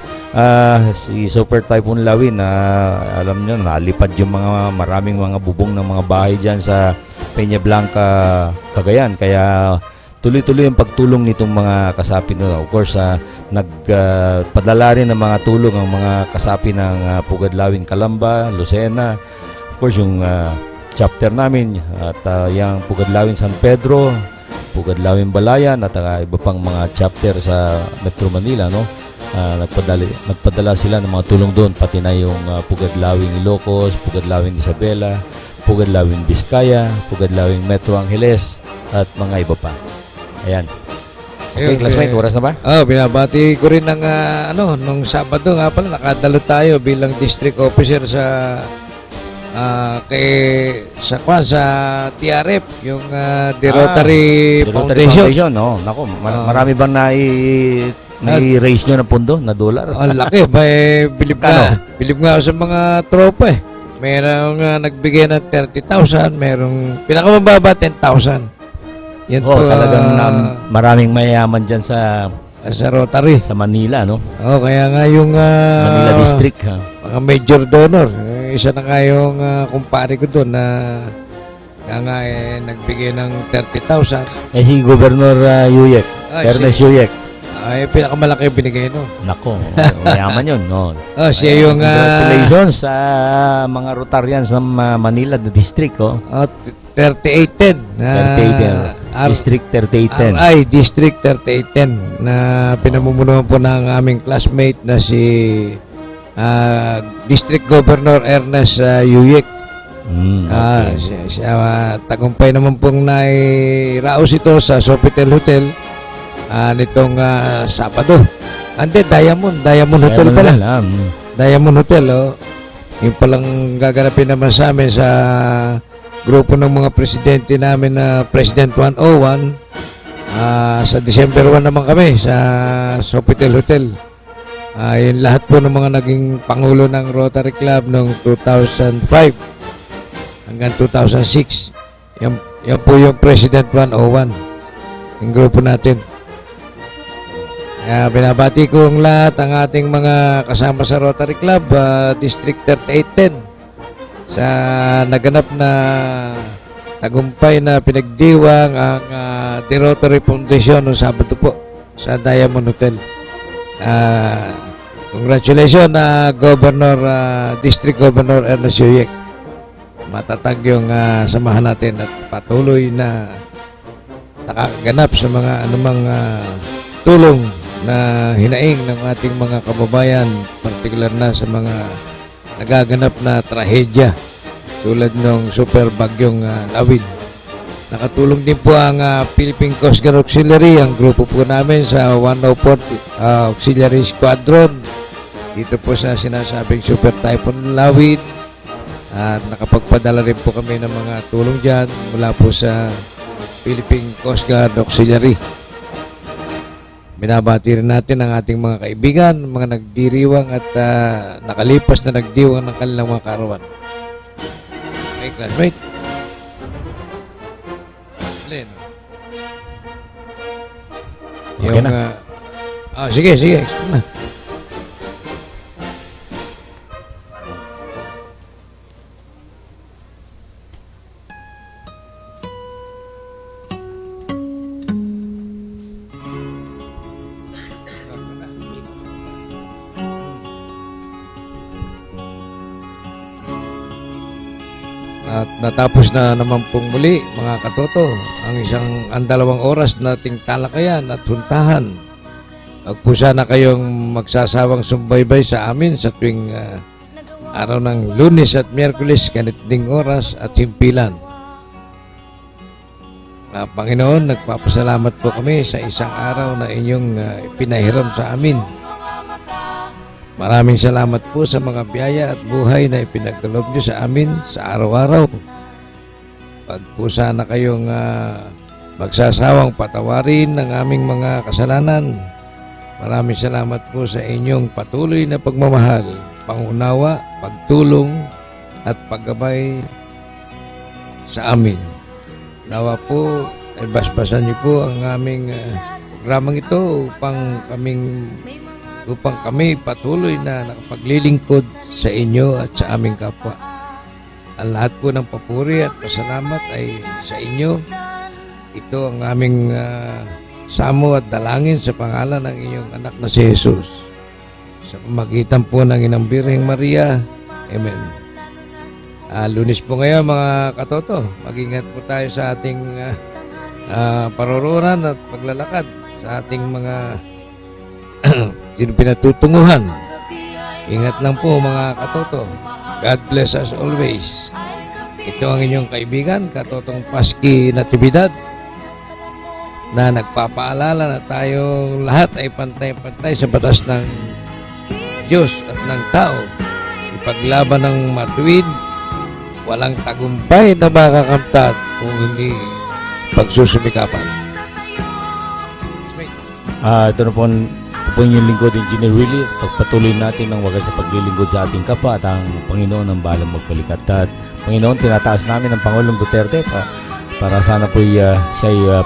Si Super Typhoon Lawin, alam niyo, nalipad yung maraming mga bubong ng mga bahay dyan sa Peña Blanca, Cagayan. Kaya tuloy-tuloy ang pagtulong nitong mga kasapi na. Of course, nagpadala rin ng mga tulong ang mga kasapi ng Pugadlawin Calamba, Lucena. Of course, yung chapter namin at yung Pugadlawin San Pedro, Pugadlawin Balayan at iba pang mga chapter sa Metro Manila, no? Nagpadala sila ng mga tulong doon, pati na yung Pugadlawin Ilocos, Pugadlawin Isabela, Pugadlawin Vizcaya, Pugadlawin Metro Angeles at mga iba pa. Ayan. Okay, classmate, oras na ba? Binabati ko rin ng nung Sabado nga pala, nakadalo tayo bilang district officer sa sa TRF, yung The Rotary Foundation. No? Nako, marami bang nai-raise nyo ng pundo na dollar? Ang laki. Bilib nga ako sa mga tropa eh. Merong nagbigay ng 30,000, merong pinakamababa 10,000. Yan po, talagang maraming mayayaman dyan sa Rotary. Sa Manila, no? Kaya nga yung Manila District, ha? Mga major donor. Isa na nga yung kumpare ko doon na nagbigay ng 30,000. Si Governor Yuyek, Ernest Yuyek. Pinakamalaki yung binigay no. Nako, mayaman yun, no? Siya yung congratulations sa mga Rotarians ng Manila District, 3810. 3810. District 3810. District 3810 na pinamumunuan po ng aming classmate na si District Governor Ernest Yuyek. Tagumpay naman pong nairaos ito sa Sofitel Hotel nitong Sabado. Diamond Hotel pala. Diamond Hotel, yung palang gaganapin naman sa amin sa grupo ng mga presidente namin na President 101. Sa December 1 naman kami sa Sofitel Hotel. Yung lahat po ng mga naging pangulo ng Rotary Club noong 2005 hanggang 2006. Yan po yung President 101, yung grupo natin. Binabati ko ang lahat, ang ating mga kasama sa Rotary Club, District 3810, sa naganap na tagumpay na pinagdiwang ang The Rotary Foundation noong Sabado po sa Diamond Hotel. Congratulations Governor, District Governor Ernest Yuyek. Matatag yung samahan natin at patuloy na nakaganap sa mga anumang tulong na hinaing ng ating mga kababayan, partikular na sa mga nagaganap na trahedya tulad ng super bagyong Lawin. Nakatulong din po ang Philippine Coast Guard Auxiliary, ang grupo po namin sa 104 Auxiliary Squadron dito po sa sinasabing Super Typhoon Lawin, at nakapagpadala rin po kami ng mga tulong dyan mula po sa Philippine Coast Guard Auxiliary. Binabati rin natin ang ating mga kaibigan, mga nagdiriwang at nakalipas na nagdiwang ng kanilang mga karawan. Okay, classmate. Len. Okay na. Sige. At natapos na naman pong muli mga katoto ang 2 oras nating talakayan at huntahan. Huwag po sana kayong magsasawang sumbaybay sa amin sa tuwing araw ng Lunes at Miyerkules, ganit ding oras at himpilan. Panginoon, nagpapasalamat po kami sa isang araw na inyong pinahiram sa amin. Maraming salamat po sa mga biyaya at buhay na ipinagkaloob niyo sa amin sa araw-araw. Pag po sana kayong magsasawang patawarin ng aming mga kasalanan. Maraming salamat po sa inyong patuloy na pagmamahal, pangunawa, pagtulong at paggabay sa amin. Nawa po ay basbasan niyo po ang aming programang ito upang kami patuloy na nakapaglilingkod sa inyo at sa aming kapwa. Ang lahat po ng papuri at pasalamat ay sa inyo. Ito ang aming samo at dalangin sa pangalan ng inyong anak na si Jesus. Sa pamagitan po ng Inang Birheng Maria. Amen. Lunes po ngayon mga katoto. Mag-ingat po tayo sa ating paroroonan at paglalakad sa ating mga pinatutunguhan. Ingat lang po mga katoto. God bless us always. Ito ang inyong kaibigan, Katotong Paski Natividad, na nagpapaalala na tayong lahat ay pantay-pantay sa batas ng Diyos at ng tao. Ipaglaban ng matuwid, walang tagumpay na makakamtan kung hindi pagsusumikapan. Ito na po yung lingkod, Engineer Willie. Pagpatuloy natin ang wagas sa paglilingkod sa ating kapwa at ang Panginoon ang bahalang magpalikat. At Panginoon, tinataas namin ang Pangulong Duterte para sana po siya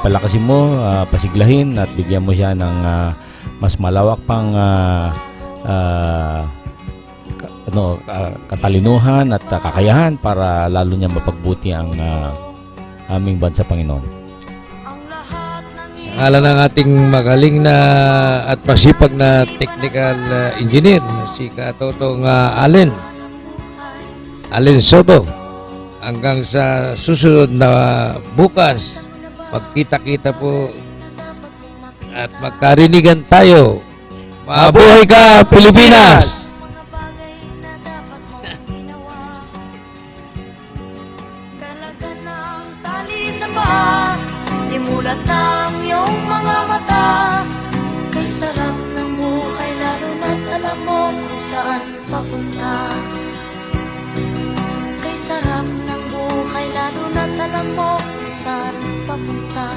palakasin mo, pasiglahin at bigyan mo siya ng mas malawak pang katalinuhan at kakayahan para lalo niya mapagbuti ang aming bansa, Panginoon. Sa ngalan ng ating magaling na at masipag na technical engineer na si Katotong Allen Soto, hanggang sa susunod na bukas, magkita-kita po at magkarinigan tayo. Mabuhay ka, Pilipinas! Imulat ng iyong mga mata. Kay sarap ng buhay, lalo na't alam mo kung saan papunta. Kay sarap ng buhay, lalo na't alam mo kung saan papunta.